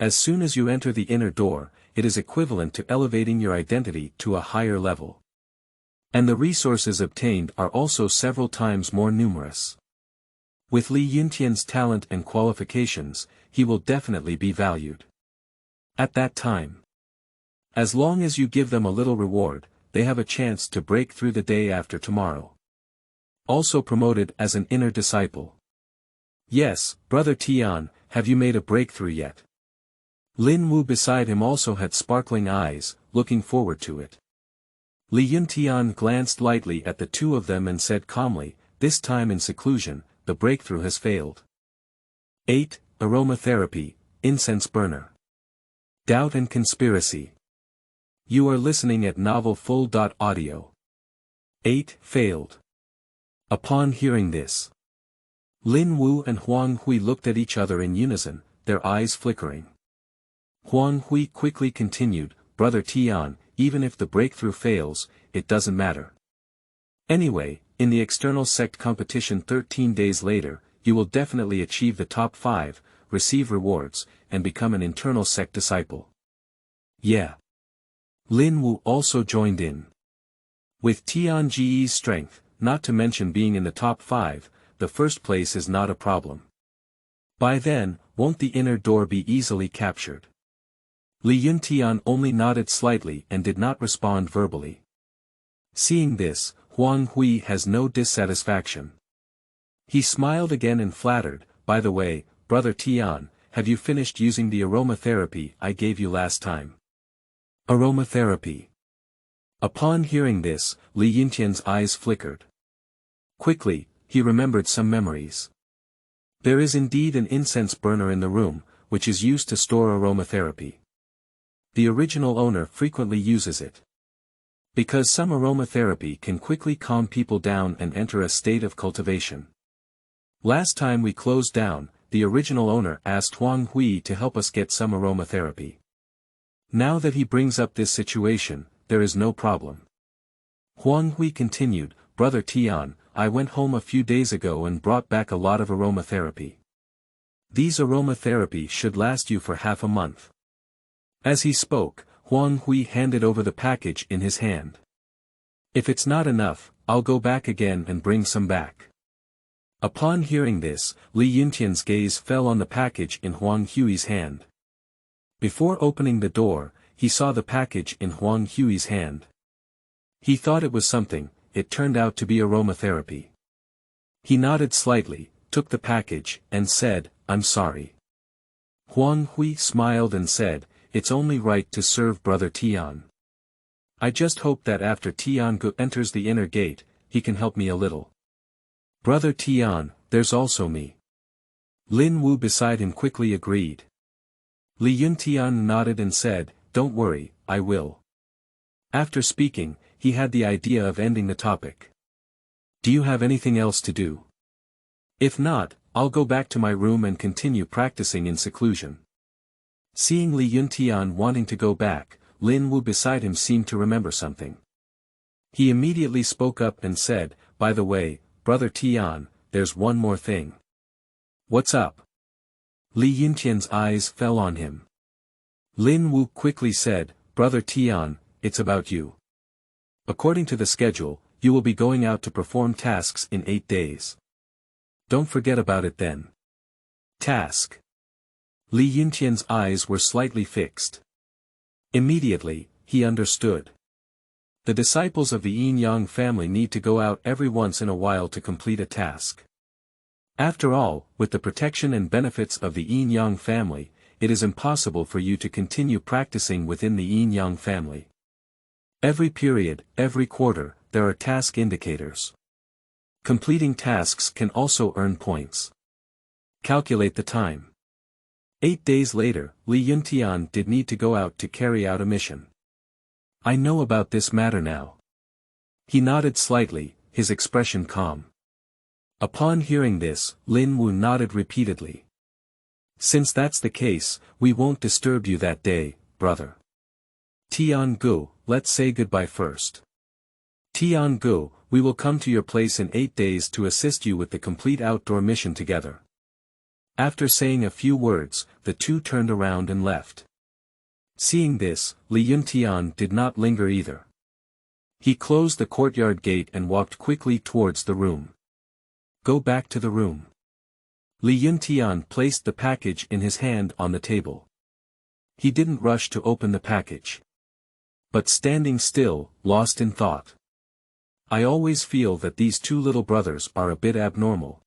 As soon as you enter the inner door, it is equivalent to elevating your identity to a higher level. And the resources obtained are also several times more numerous. With Li Yuntian's talent and qualifications, he will definitely be valued. At that time, as long as you give them a little reward, they have a chance to break through the day after tomorrow. Also promoted as an inner disciple. Yes, Brother Tian, have you made a breakthrough yet? Lin Wu beside him also had sparkling eyes, looking forward to it. Li Yuntian glanced lightly at the two of them and said calmly, "This time in seclusion, the breakthrough has failed." 8. Aromatherapy, incense burner. Doubt and conspiracy. You are listening at novelfull.audio. 8. Failed. Upon hearing this, Lin Wu and Huang Hui looked at each other in unison, their eyes flickering. Huang Hui quickly continued, "Brother Tian, even if the breakthrough fails, it doesn't matter. Anyway, in the external sect competition 13 days later, you will definitely achieve the top 5, receive rewards, and become an internal sect disciple." Yeah. Lin Wu also joined in. With Tianji's strength, not to mention being in the top 5, the first place is not a problem. By then, won't the inner door be easily captured? Li Yuntian only nodded slightly and did not respond verbally. Seeing this, Huang Hui has no dissatisfaction. He smiled again and flattered, "By the way, Brother Tian, have you finished using the aromatherapy I gave you last time?" Aromatherapy. Upon hearing this, Li Yuntian's eyes flickered. Quickly, he remembered some memories. There is indeed an incense burner in the room, which is used to store aromatherapy. The original owner frequently uses it. Because some aromatherapy can quickly calm people down and enter a state of cultivation. Last time we closed down, the original owner asked Huang Hui to help us get some aromatherapy. Now that he brings up this situation, there is no problem. Huang Hui continued, "Brother Tian, I went home a few days ago and brought back a lot of aromatherapy. These aromatherapy should last you for half a month." As he spoke, Huang Hui handed over the package in his hand. "If it's not enough, I'll go back again and bring some back. Upon hearing this, Li Yuntian's gaze fell on the package in Huang Hui's hand. Before opening the door, he saw the package in Huang Hui's hand. He thought it was something, it turned out to be aromatherapy. He nodded slightly, took the package, and said, "I'm sorry." Huang Hui smiled and said, "It's only right to serve Brother Tian. I just hope that after Tian Gu enters the inner gate, he can help me a little." "Brother Tian, there's also me." Lin Wu beside him quickly agreed. Li Yuntian nodded and said, "Don't worry, I will." After speaking, he had the idea of ending the topic. "Do you have anything else to do? If not, I'll go back to my room and continue practicing in seclusion." Seeing Li Yuntian wanting to go back, Lin Wu beside him seemed to remember something. He immediately spoke up and said, "By the way, Brother Tian, there's one more thing." "What's up?" Li Yuntian's eyes fell on him. Lin Wu quickly said, "Brother Tian, it's about you. According to the schedule, you will be going out to perform tasks in 8 days. Don't forget about it then." "Task?" Li Yuntian's eyes were slightly fixed. Immediately, he understood. The disciples of the Yin Yang family need to go out every once in a while to complete a task. After all, with the protection and benefits of the Yin Yang family, it is impossible for you to continue practicing within the Yin Yang family. Every period, every quarter, there are task indicators. Completing tasks can also earn points. Calculate the time. 8 days later, Li Yuntian did need to go out to carry out a mission. "I know about this matter now." He nodded slightly, his expression calm. Upon hearing this, Lin Wu nodded repeatedly. "Since that's the case, we won't disturb you that day, brother. Tian Gu, let's say goodbye first. Tian Gu, we will come to your place in 8 days to assist you with the complete outdoor mission together." After saying a few words, the two turned around and left. Seeing this, Li Yuntian did not linger either. He closed the courtyard gate and walked quickly towards the room. "Go back to the room." Li Yuntian placed the package in his hand on the table. He didn't rush to open the package, but standing still, lost in thought. I always feel that these two little brothers are a bit abnormal.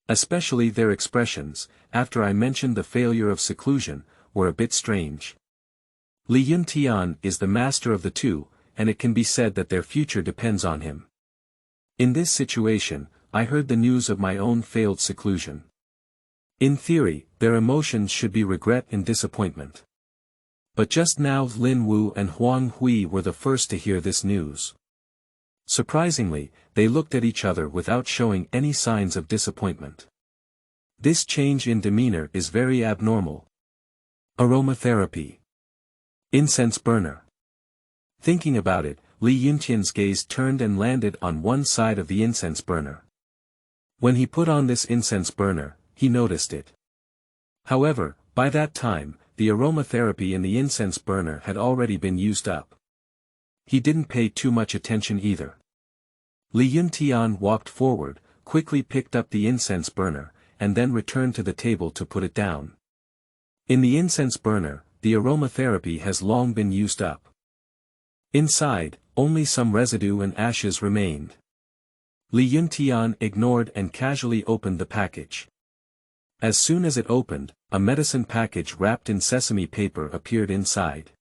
Especially their expressions, after I mentioned the failure of seclusion, were a bit strange. Li Yuntian is the master of the two, and it can be said that their future depends on him. In this situation, I heard the news of my own failed seclusion. In theory, their emotions should be regret and disappointment. But just now Lin Wu and Huang Hui were the first to hear this news. Surprisingly, they looked at each other without showing any signs of disappointment. This change in demeanor is very abnormal. Aromatherapy. Incense burner. Thinking about it, Li Yuntian's gaze turned and landed on one side of the incense burner. When he put on this incense burner, he noticed it. However, by that time, the aromatherapy in the incense burner had already been used up. He didn't pay too much attention either. Li Yuntian walked forward, quickly picked up the incense burner, and then returned to the table to put it down. In the incense burner, the aromatherapy has long been used up. Inside, only some residue and ashes remained. Li Yuntian ignored and casually opened the package. As soon as it opened, a medicine package wrapped in sesame paper appeared inside.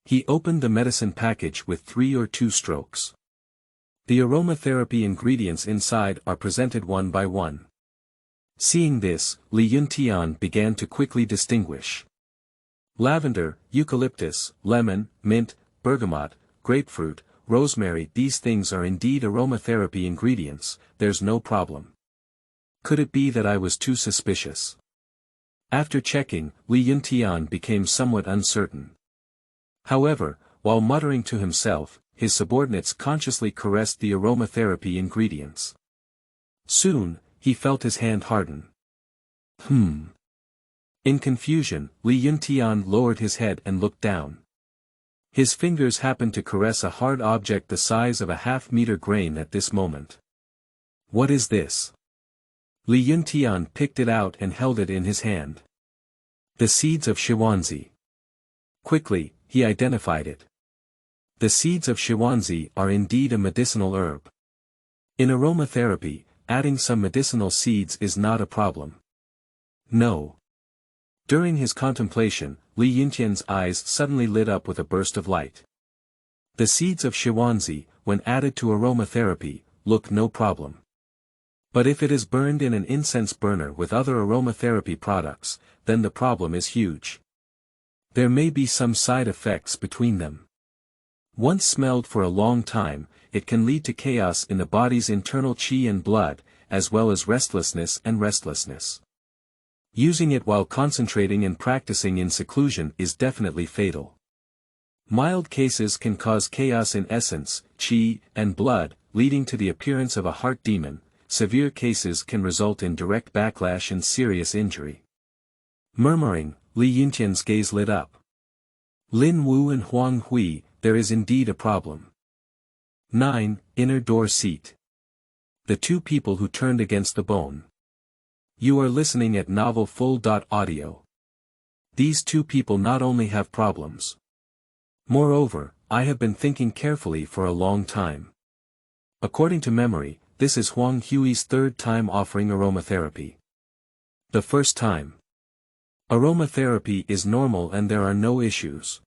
He opened the medicine package with 3 or 2 strokes. The aromatherapy ingredients inside are presented one by one. Seeing this, Li Yuntian began to quickly distinguish. Lavender, eucalyptus, lemon, mint, bergamot, grapefruit, rosemary. These things are indeed aromatherapy ingredients, there's no problem. Could it be that I was too suspicious? After checking, Li Yuntian became somewhat uncertain. However, while muttering to himself, his subordinates consciously caressed the aromatherapy ingredients. Soon, he felt his hand harden. In confusion, Li Yuntian lowered his head and looked down. His fingers happened to caress a hard object the size of a half-meter grain at this moment. What is this? Li Yuntian picked it out and held it in his hand. The seeds of Shiwanzi. Quickly, he identified it. The seeds of Shiwanzi are indeed a medicinal herb. In aromatherapy, adding some medicinal seeds is not a problem. No. During his contemplation, Li Yuntian's eyes suddenly lit up with a burst of light. The seeds of Shiwanzi, when added to aromatherapy, look no problem. But if it is burned in an incense burner with other aromatherapy products, then the problem is huge. There may be some side effects between them. Once smelled for a long time, it can lead to chaos in the body's internal qi and blood, as well as restlessness. Using it while concentrating and practicing in seclusion is definitely fatal. Mild cases can cause chaos in essence, qi, and blood, leading to the appearance of a heart demon. Severe cases can result in direct backlash and serious injury. Murmuring, Li Yuntian's gaze lit up. Lin Wu and Huang Hui, there is indeed a problem. 9. Inner door seat. The two people who turned against the bone. You are listening at Novel Full.audio. These two people not only have problems. Moreover, I have been thinking carefully for a long time. According to memory, this is Huang Hui's third time offering aromatherapy. The first time. Aromatherapy is normal and there are no issues.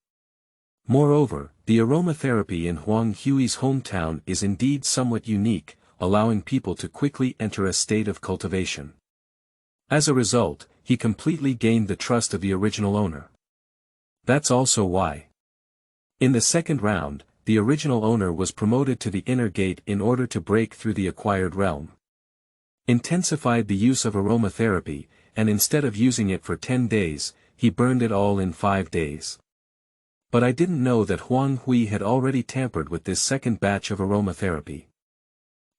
Moreover, the aromatherapy in Huang Hui's hometown is indeed somewhat unique, allowing people to quickly enter a state of cultivation. As a result, he completely gained the trust of the original owner. That's also why. In the second round, the original owner was promoted to the inner gate in order to break through the acquired realm. Intensified the use of aromatherapy, and instead of using it for 10 days, he burned it all in 5 days. But I didn't know that Huang Hui had already tampered with this second batch of aromatherapy.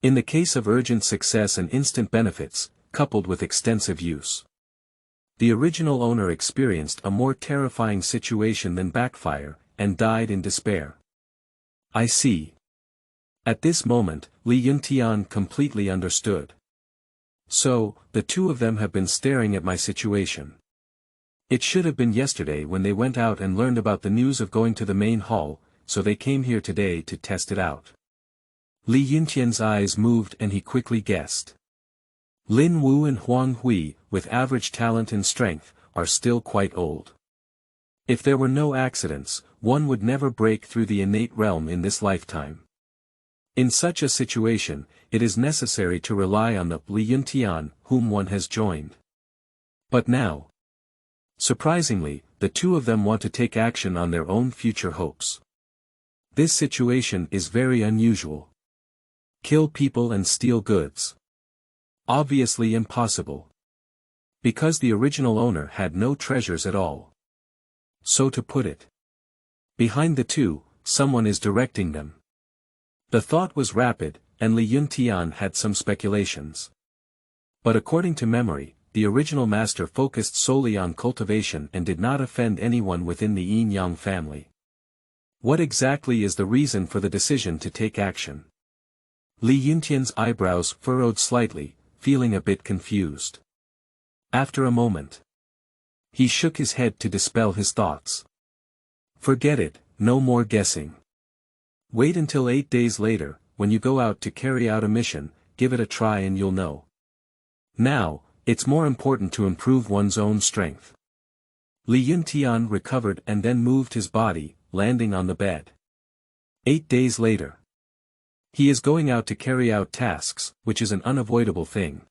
In the case of urgent success and instant benefits, coupled with extensive use, the original owner experienced a more terrifying situation than backfire, and died in despair. I see. At this moment, Li Yuntian completely understood. So, the two of them have been staring at my situation. It should have been yesterday when they went out and learned about the news of going to the main hall, so they came here today to test it out. Li Yuntian's eyes moved and he quickly guessed. Lin Wu and Huang Hui, with average talent and strength, are still quite old. If there were no accidents, one would never break through the innate realm in this lifetime. In such a situation, it is necessary to rely on the Li Yuntian, whom one has joined. But now, surprisingly, the two of them want to take action on their own future hopes. This situation is very unusual. Kill people and steal goods. Obviously impossible. Because the original owner had no treasures at all. So to put it. Behind the two, someone is directing them. The thought was rapid, and Li Yuntian had some speculations. But according to memory, the original master focused solely on cultivation and did not offend anyone within the Yin Yang family. What exactly is the reason for the decision to take action? Li Yuntian's eyebrows furrowed slightly, feeling a bit confused. After a moment, he shook his head to dispel his thoughts. Forget it, no more guessing. Wait until 8 days later, when you go out to carry out a mission, give it a try and you'll know. Now, it's more important to improve one's own strength. Li Yuntian recovered and then moved his body, landing on the bed. 8 days later. He is going out to carry out tasks, which is an unavoidable thing.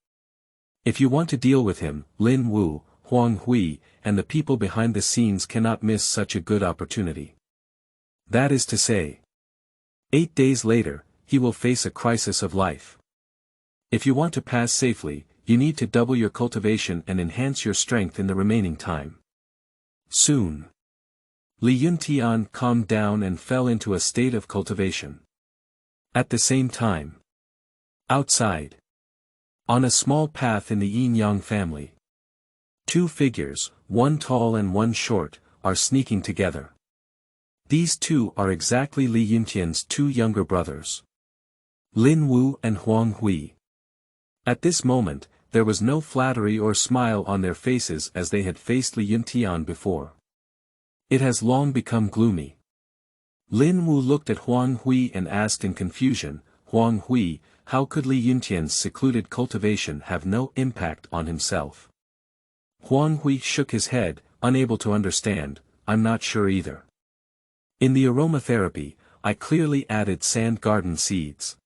If you want to deal with him, Lin Wu, Huang Hui, and the people behind the scenes cannot miss such a good opportunity. That is to say, 8 days later, he will face a crisis of life. If you want to pass safely, you need to double your cultivation and enhance your strength in the remaining time. Soon. Li Yuntian calmed down and fell into a state of cultivation. At the same time. Outside. On a small path in the Yin Yang family. Two figures, one tall and one short, are sneaking together. These two are exactly Li Yuntian's two younger brothers, Lin Wu and Huang Hui. At this moment, there was no flattery or smile on their faces as they had faced Li Yuntian before. It has long become gloomy. Lin Wu looked at Huang Hui and asked in confusion, Huang Hui, how could Li Yuntian's secluded cultivation have no impact on himself? Huang Hui shook his head, unable to understand, I'm not sure either. In the aromatherapy, I clearly added sand garden seeds.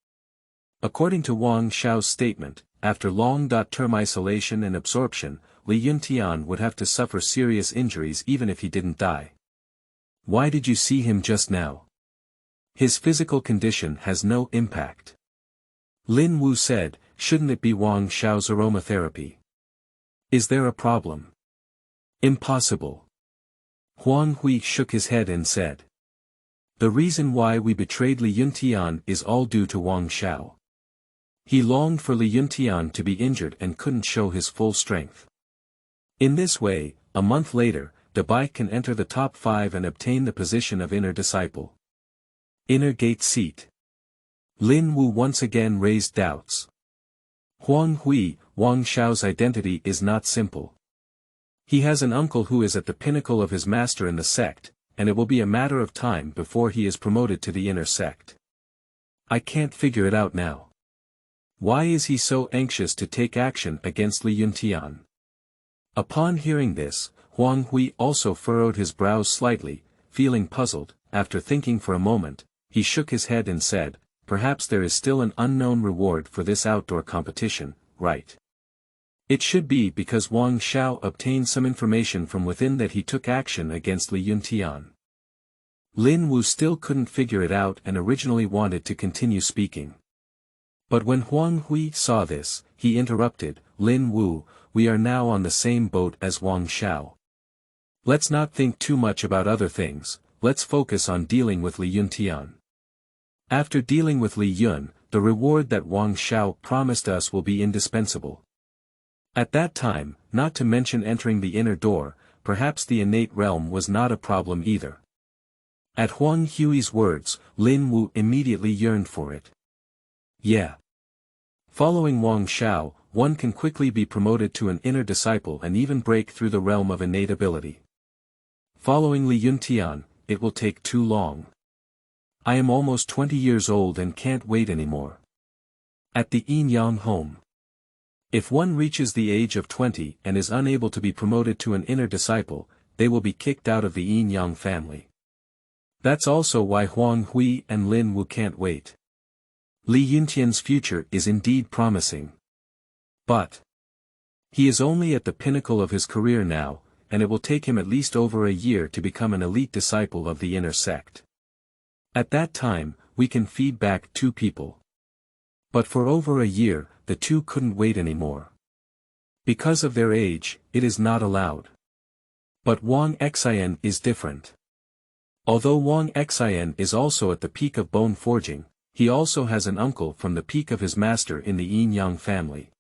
According to Wang Xiao's statement, after long-term isolation and absorption, Li Yuntian would have to suffer serious injuries even if he didn't die. Why did you see him just now? His physical condition has no impact. Lin Wu said, shouldn't it be Wang Xiao's aromatherapy? Is there a problem? Impossible. Huang Hui shook his head and said. The reason why we betrayed Li Yuntian is all due to Wang Xiao. He longed for Li Yuntian to be injured and couldn't show his full strength. In this way, a month later, Dabai can enter the top 5 and obtain the position of inner disciple. Inner gate seat. Lin Wu once again raised doubts. Huang Hui, Wang Xiao's identity is not simple. He has an uncle who is at the pinnacle of his master in the sect, and it will be a matter of time before he is promoted to the inner sect. I can't figure it out now. Why is he so anxious to take action against Li Yuntian? Upon hearing this, Huang Hui also furrowed his brows slightly, feeling puzzled. After thinking for a moment, he shook his head and said, perhaps there is still an unknown reward for this outdoor competition, right? It should be because Wang Xiao obtained some information from within that he took action against Li Yuntian. Lin Wu still couldn't figure it out and originally wanted to continue speaking. But when Huang Hui saw this, he interrupted, Lin Wu, we are now on the same boat as Wang Xiao. Let's not think too much about other things, let's focus on dealing with Li Yuntian. After dealing with Li Yun, the reward that Wang Xiao promised us will be indispensable. At that time, not to mention entering the inner door, perhaps the innate realm was not a problem either. At Huang Hui's words, Lin Wu immediately yearned for it. Yeah. Following Wang Xiao, one can quickly be promoted to an inner disciple and even break through the realm of innate ability. Following Li Yuntian, it will take too long. I am almost 20 years old and can't wait anymore. At the Yin Yang home. If one reaches the age of 20 and is unable to be promoted to an inner disciple, they will be kicked out of the Yin Yang family. That's also why Huang Hui and Lin Wu can't wait. Li Yuntian's future is indeed promising. But he is only at the pinnacle of his career now, and it will take him at least over a year to become an elite disciple of the inner sect. At that time, we can feed back 2 people. But for over a year, the 2 couldn't wait anymore. Because of their age, it is not allowed. But Wang Xian is different. Although Wang Xian is also at the peak of bone forging, he also has an uncle from the peak of his master in the Yin Yang family.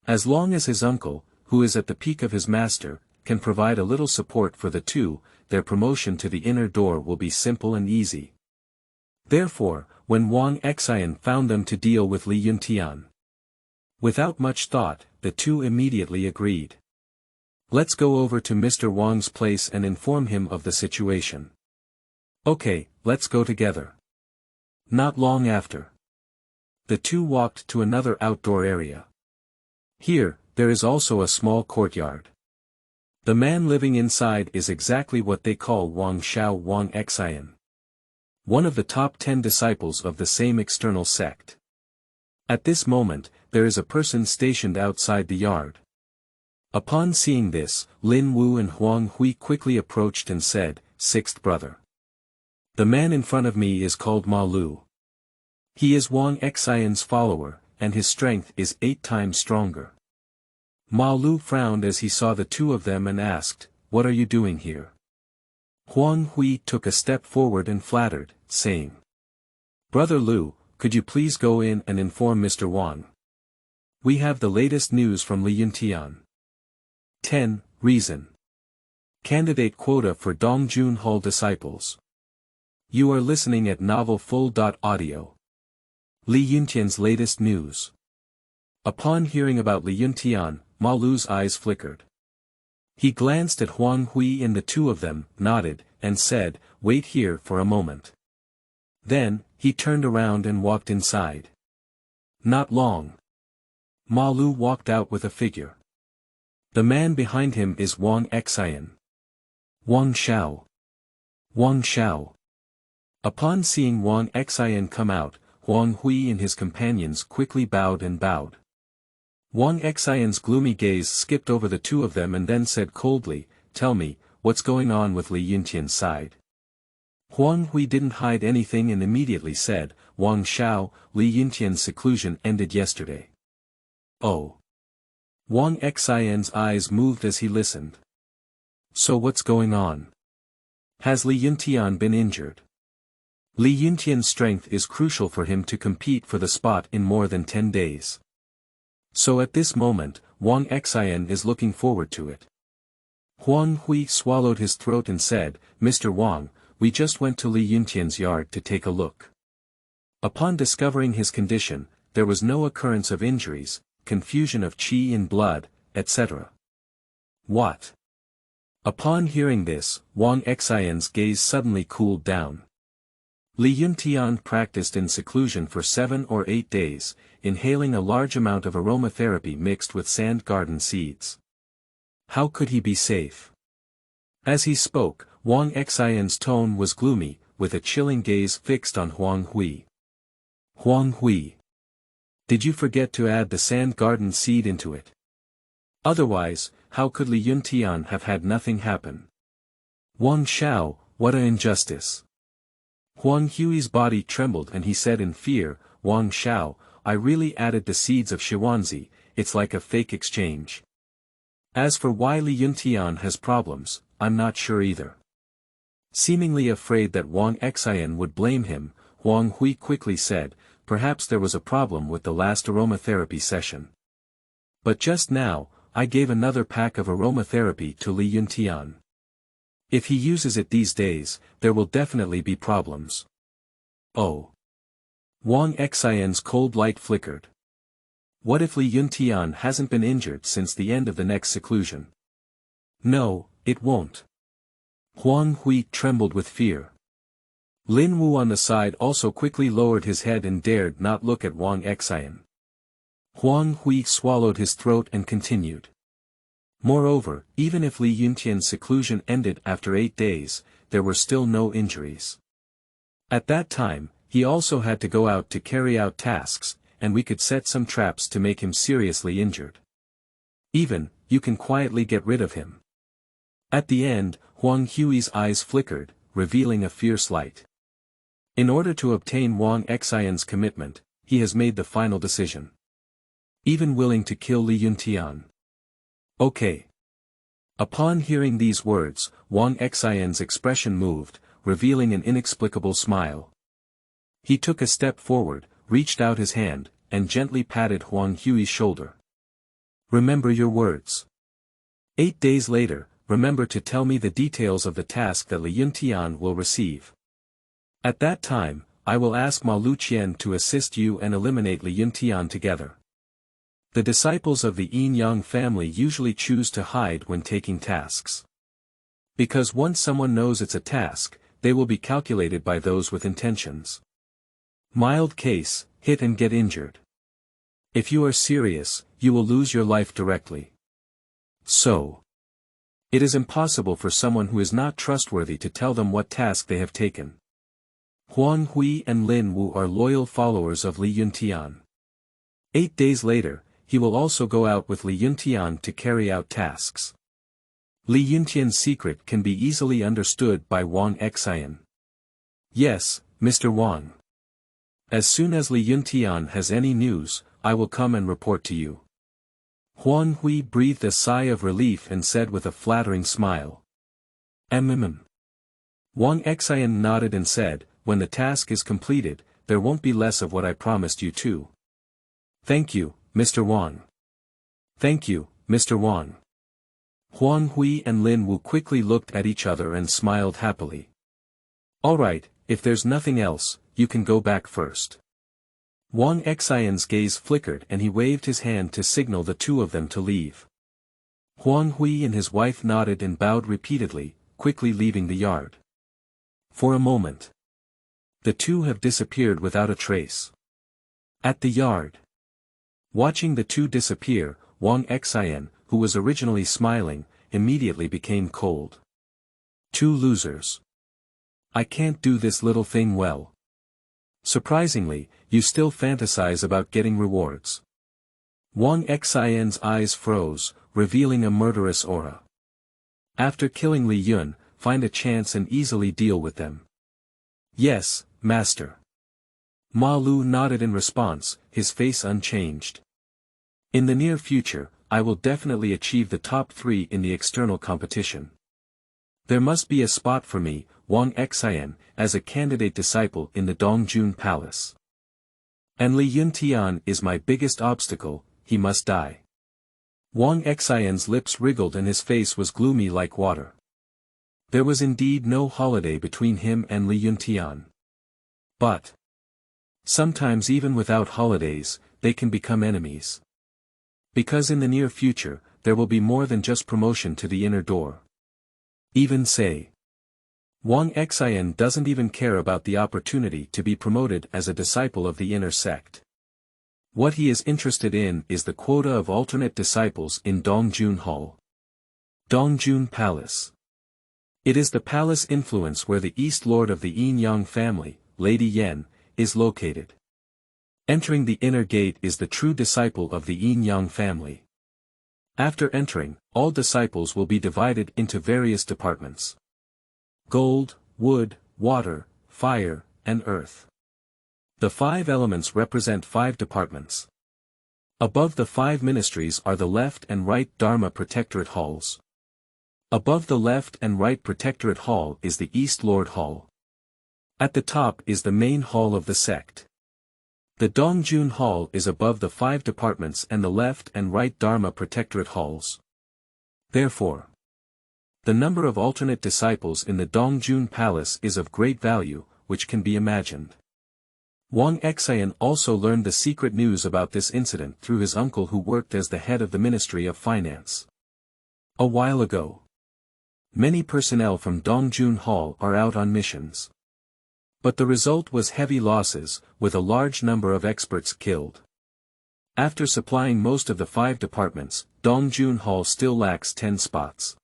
As long as his uncle, who is at the peak of his master, can provide a little support for the 2, their promotion to the inner door will be simple and easy. Therefore, when Wang Xian found them to deal with Li Yuntian, without much thought, the 2 immediately agreed. Let's go over to Mr. Wang's place and inform him of the situation. Okay, let's go together. Not long after, the 2 walked to another outdoor area. Here, there is also a small courtyard. The man living inside is exactly what they call Wang Xiao Wang Xian. One of the top 10 disciples of the same external sect. At this moment, there is a person stationed outside the yard. Upon seeing this, Lin Wu and Huang Hui quickly approached and said, 6th brother. The man in front of me is called Ma Lu. He is Wang Xian's follower, and his strength is 8 times stronger. Ma Lu frowned as he saw the 2 of them and asked, what are you doing here? Huang Hui took a step forward and flattered, saying, Brother Lu, could you please go in and inform Mr. Wang? We have the latest news from Li Yuntian. 10. Reason. Candidate quota for Dongjun Hall disciples. You are listening at Novel Full. Audio. Li Yuntian's latest news. Upon hearing about Li Yuntian, Ma Lu's eyes flickered. He glanced at Huang Hui and the two of them, nodded, and said, "Wait here for a moment." Then, he turned around and walked inside. Not long. Ma Lu walked out with a figure. The man behind him is Wang Xian. Wang Xiao. Wang Xiao. Upon seeing Wang Xian come out, Huang Hui and his companions quickly bowed and bowed. Wang Xian's gloomy gaze skipped over the two of them and then said coldly, "Tell me, what's going on with Li Yuntian's side?" Huang Hui didn't hide anything and immediately said, "Wang Xiao, Li Yuntian's seclusion ended yesterday." Oh. Wang Xian's eyes moved as he listened. So what's going on? Has Li Yuntian been injured? Li Yuntian's strength is crucial for him to compete for the spot in more than 10 days. So at this moment, Wang Xian is looking forward to it. Huang Hui swallowed his throat and said, "Mr. Wang, we just went to Li Yuntian's yard to take a look. Upon discovering his condition, there was no occurrence of injuries, confusion of qi in blood, etc." What? Upon hearing this, Wang Xian's gaze suddenly cooled down. Li Yuntian practiced in seclusion for 7 or 8 days, inhaling a large amount of aromatherapy mixed with sand garden seeds. How could he be safe? As he spoke, Wang Xian's tone was gloomy, with a chilling gaze fixed on Huang Hui. "Huang Hui. Did you forget to add the sand garden seed into it? Otherwise, how could Li Yuntian have had nothing happen? Wang Xiao, what an injustice." Huang Hui's body trembled and he said in fear, "Wang Xiao, I really added the seeds of Shiwanzi, it's like a fake exchange. As for why Li Yuntian has problems, I'm not sure either." Seemingly afraid that Wang Xian would blame him, Huang Hui quickly said, "Perhaps there was a problem with the last aromatherapy session. But just now, I gave another pack of aromatherapy to Li Yuntian. If he uses it these days, there will definitely be problems." Oh. Wang Xian's cold light flickered. What if Li Yuntian hasn't been injured since the end of the next seclusion? No, it won't. Huang Hui trembled with fear. Lin Wu on the side also quickly lowered his head and dared not look at Wang Xian. Huang Hui swallowed his throat and continued. Moreover, even if Li Yuntian's seclusion ended after 8 days, there were still no injuries. At that time, he also had to go out to carry out tasks, and we could set some traps to make him seriously injured. Even, you can quietly get rid of him. At the end, Huang Hui's eyes flickered, revealing a fierce light. In order to obtain Wang Xian's commitment, he has made the final decision. Even willing to kill Li Yuntian. Okay. Upon hearing these words, Wang Xian's expression moved, revealing an inexplicable smile. He took a step forward, reached out his hand, and gently patted Huang Hui's shoulder. "Remember your words. 8 days later, remember to tell me the details of the task that Li Yuntian will receive. At that time, I will ask Ma Luqian to assist you and eliminate Li Yuntian together." The disciples of the Yin Yang family usually choose to hide when taking tasks. Because once someone knows it's a task, they will be calculated by those with intentions. Mild case, hit and get injured. If you are serious, you will lose your life directly. So, it is impossible for someone who is not trustworthy to tell them what task they have taken. Huang Hui and Lin Wu are loyal followers of Li Yuntian. 8 days later, he will also go out with Li Yuntian to carry out tasks. Li Yuntian's secret can be easily understood by Wang Xian. "Yes, Mr. Wang. As soon as Li Yuntian has any news, I will come and report to you." Huang Hui breathed a sigh of relief and said with a flattering smile. Wang Xian nodded and said, "When the task is completed, there won't be less of what I promised you too." "Thank you, Mr. Wang." "Thank you, Mr. Wang." Huang Hui and Lin Wu quickly looked at each other and smiled happily. "Alright, If there's nothing else, you can go back first. Wang Xian's gaze flickered and he waved his hand to signal the two of them to leave. Huang Hui and his wife nodded and bowed repeatedly, quickly leaving the yard. For a moment, the two have disappeared without a trace. At the yard, watching the two disappear, Wang Xian, who was originally smiling, immediately became cold. Two losers. I can't do this little thing well. Surprisingly, you still fantasize about getting rewards. Wang Xian's eyes froze, revealing a murderous aura. After killing Li Yun, find a chance and easily deal with them. Yes, master. Ma Lu nodded in response, his face unchanged. In the near future, I will definitely achieve the top 3 in the external competition. There must be a spot for me, Wang Xian, as a candidate disciple in the Dongjun Palace. And Li Yuntian is my biggest obstacle, he must die. Wang Xian's lips wriggled and his face was gloomy like water. There was indeed no holiday between him and Li Yuntian. But sometimes even without holidays, they can become enemies. Because in the near future, there will be more than just promotion to the inner door. Even say, Wang Xian doesn't even care about the opportunity to be promoted as a disciple of the inner sect. What he is interested in is the quota of alternate disciples in Dongjun Hall. Dongjun Palace. It is the palace influence where the East Lord of the Yin Yang family, Lady Yan, is located. Entering the inner gate is the true disciple of the Yin Yang family. After entering, all disciples will be divided into various departments. Gold, wood, water, fire, and earth. The 5 elements represent 5 departments. Above the 5 ministries are the left and right Dharma Protectorate halls. Above the left and right Protectorate hall is the East Lord Hall. At the top is the main hall of the sect. The Dongjun Hall is above the 5 departments and the left and right Dharma Protectorate halls. Therefore, the number of alternate disciples in the Dongjun Palace is of great value, which can be imagined. Wang Xian also learned the secret news about this incident through his uncle who worked as the head of the Ministry of Finance. A while ago, many personnel from Dongjun Hall are out on missions. But the result was heavy losses, with a large number of experts killed. After supplying most of the 5 departments, Dongjun Hall still lacks 10 spots.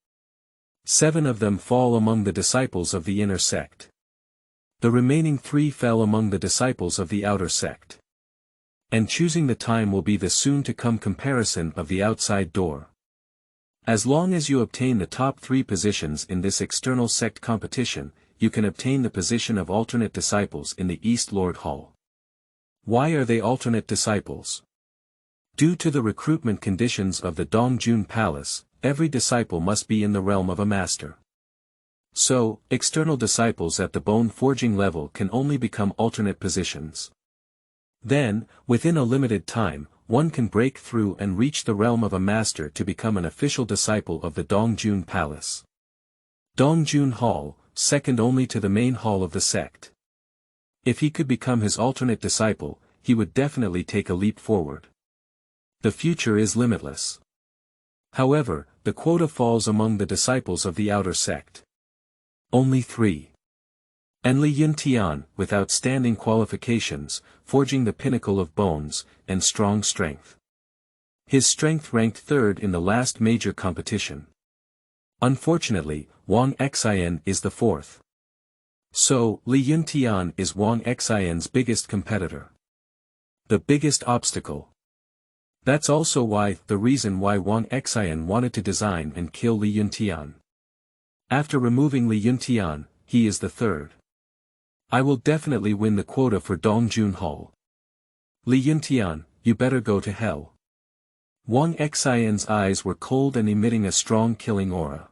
7 of them fall among the disciples of the inner sect. The remaining 3 fell among the disciples of the outer sect. And choosing the time will be the soon-to-come comparison of the outside door. As long as you obtain the top 3 positions in this external sect competition, you can obtain the position of alternate disciples in the East Lord Hall. Why are they alternate disciples? Due to the recruitment conditions of the Dongjun Palace, every disciple must be in the realm of a master. So, external disciples at the bone forging level can only become alternate positions. Then, within a limited time, one can break through and reach the realm of a master to become an official disciple of the Dongjun Palace. Dongjun Hall, second only to the main hall of the sect. If he could become his alternate disciple, he would definitely take a leap forward. The future is limitless. However, the quota falls among the disciples of the outer sect. Only 3. And Li Yuntian, with outstanding qualifications, forging the pinnacle of bones, and strong strength. His strength ranked 3rd in the last major competition. Unfortunately, Wang Xian is the 4th. So, Li Yuntian is Wang Xian's biggest competitor. The biggest obstacle. That's also the reason why Wang Xian wanted to design and kill Li Yuntian. After removing Li Yuntian, he is the 3rd. I will definitely win the quota for Dongjun Hall. Li Yuntian, you better go to hell. Wang Xian's eyes were cold and emitting a strong killing aura.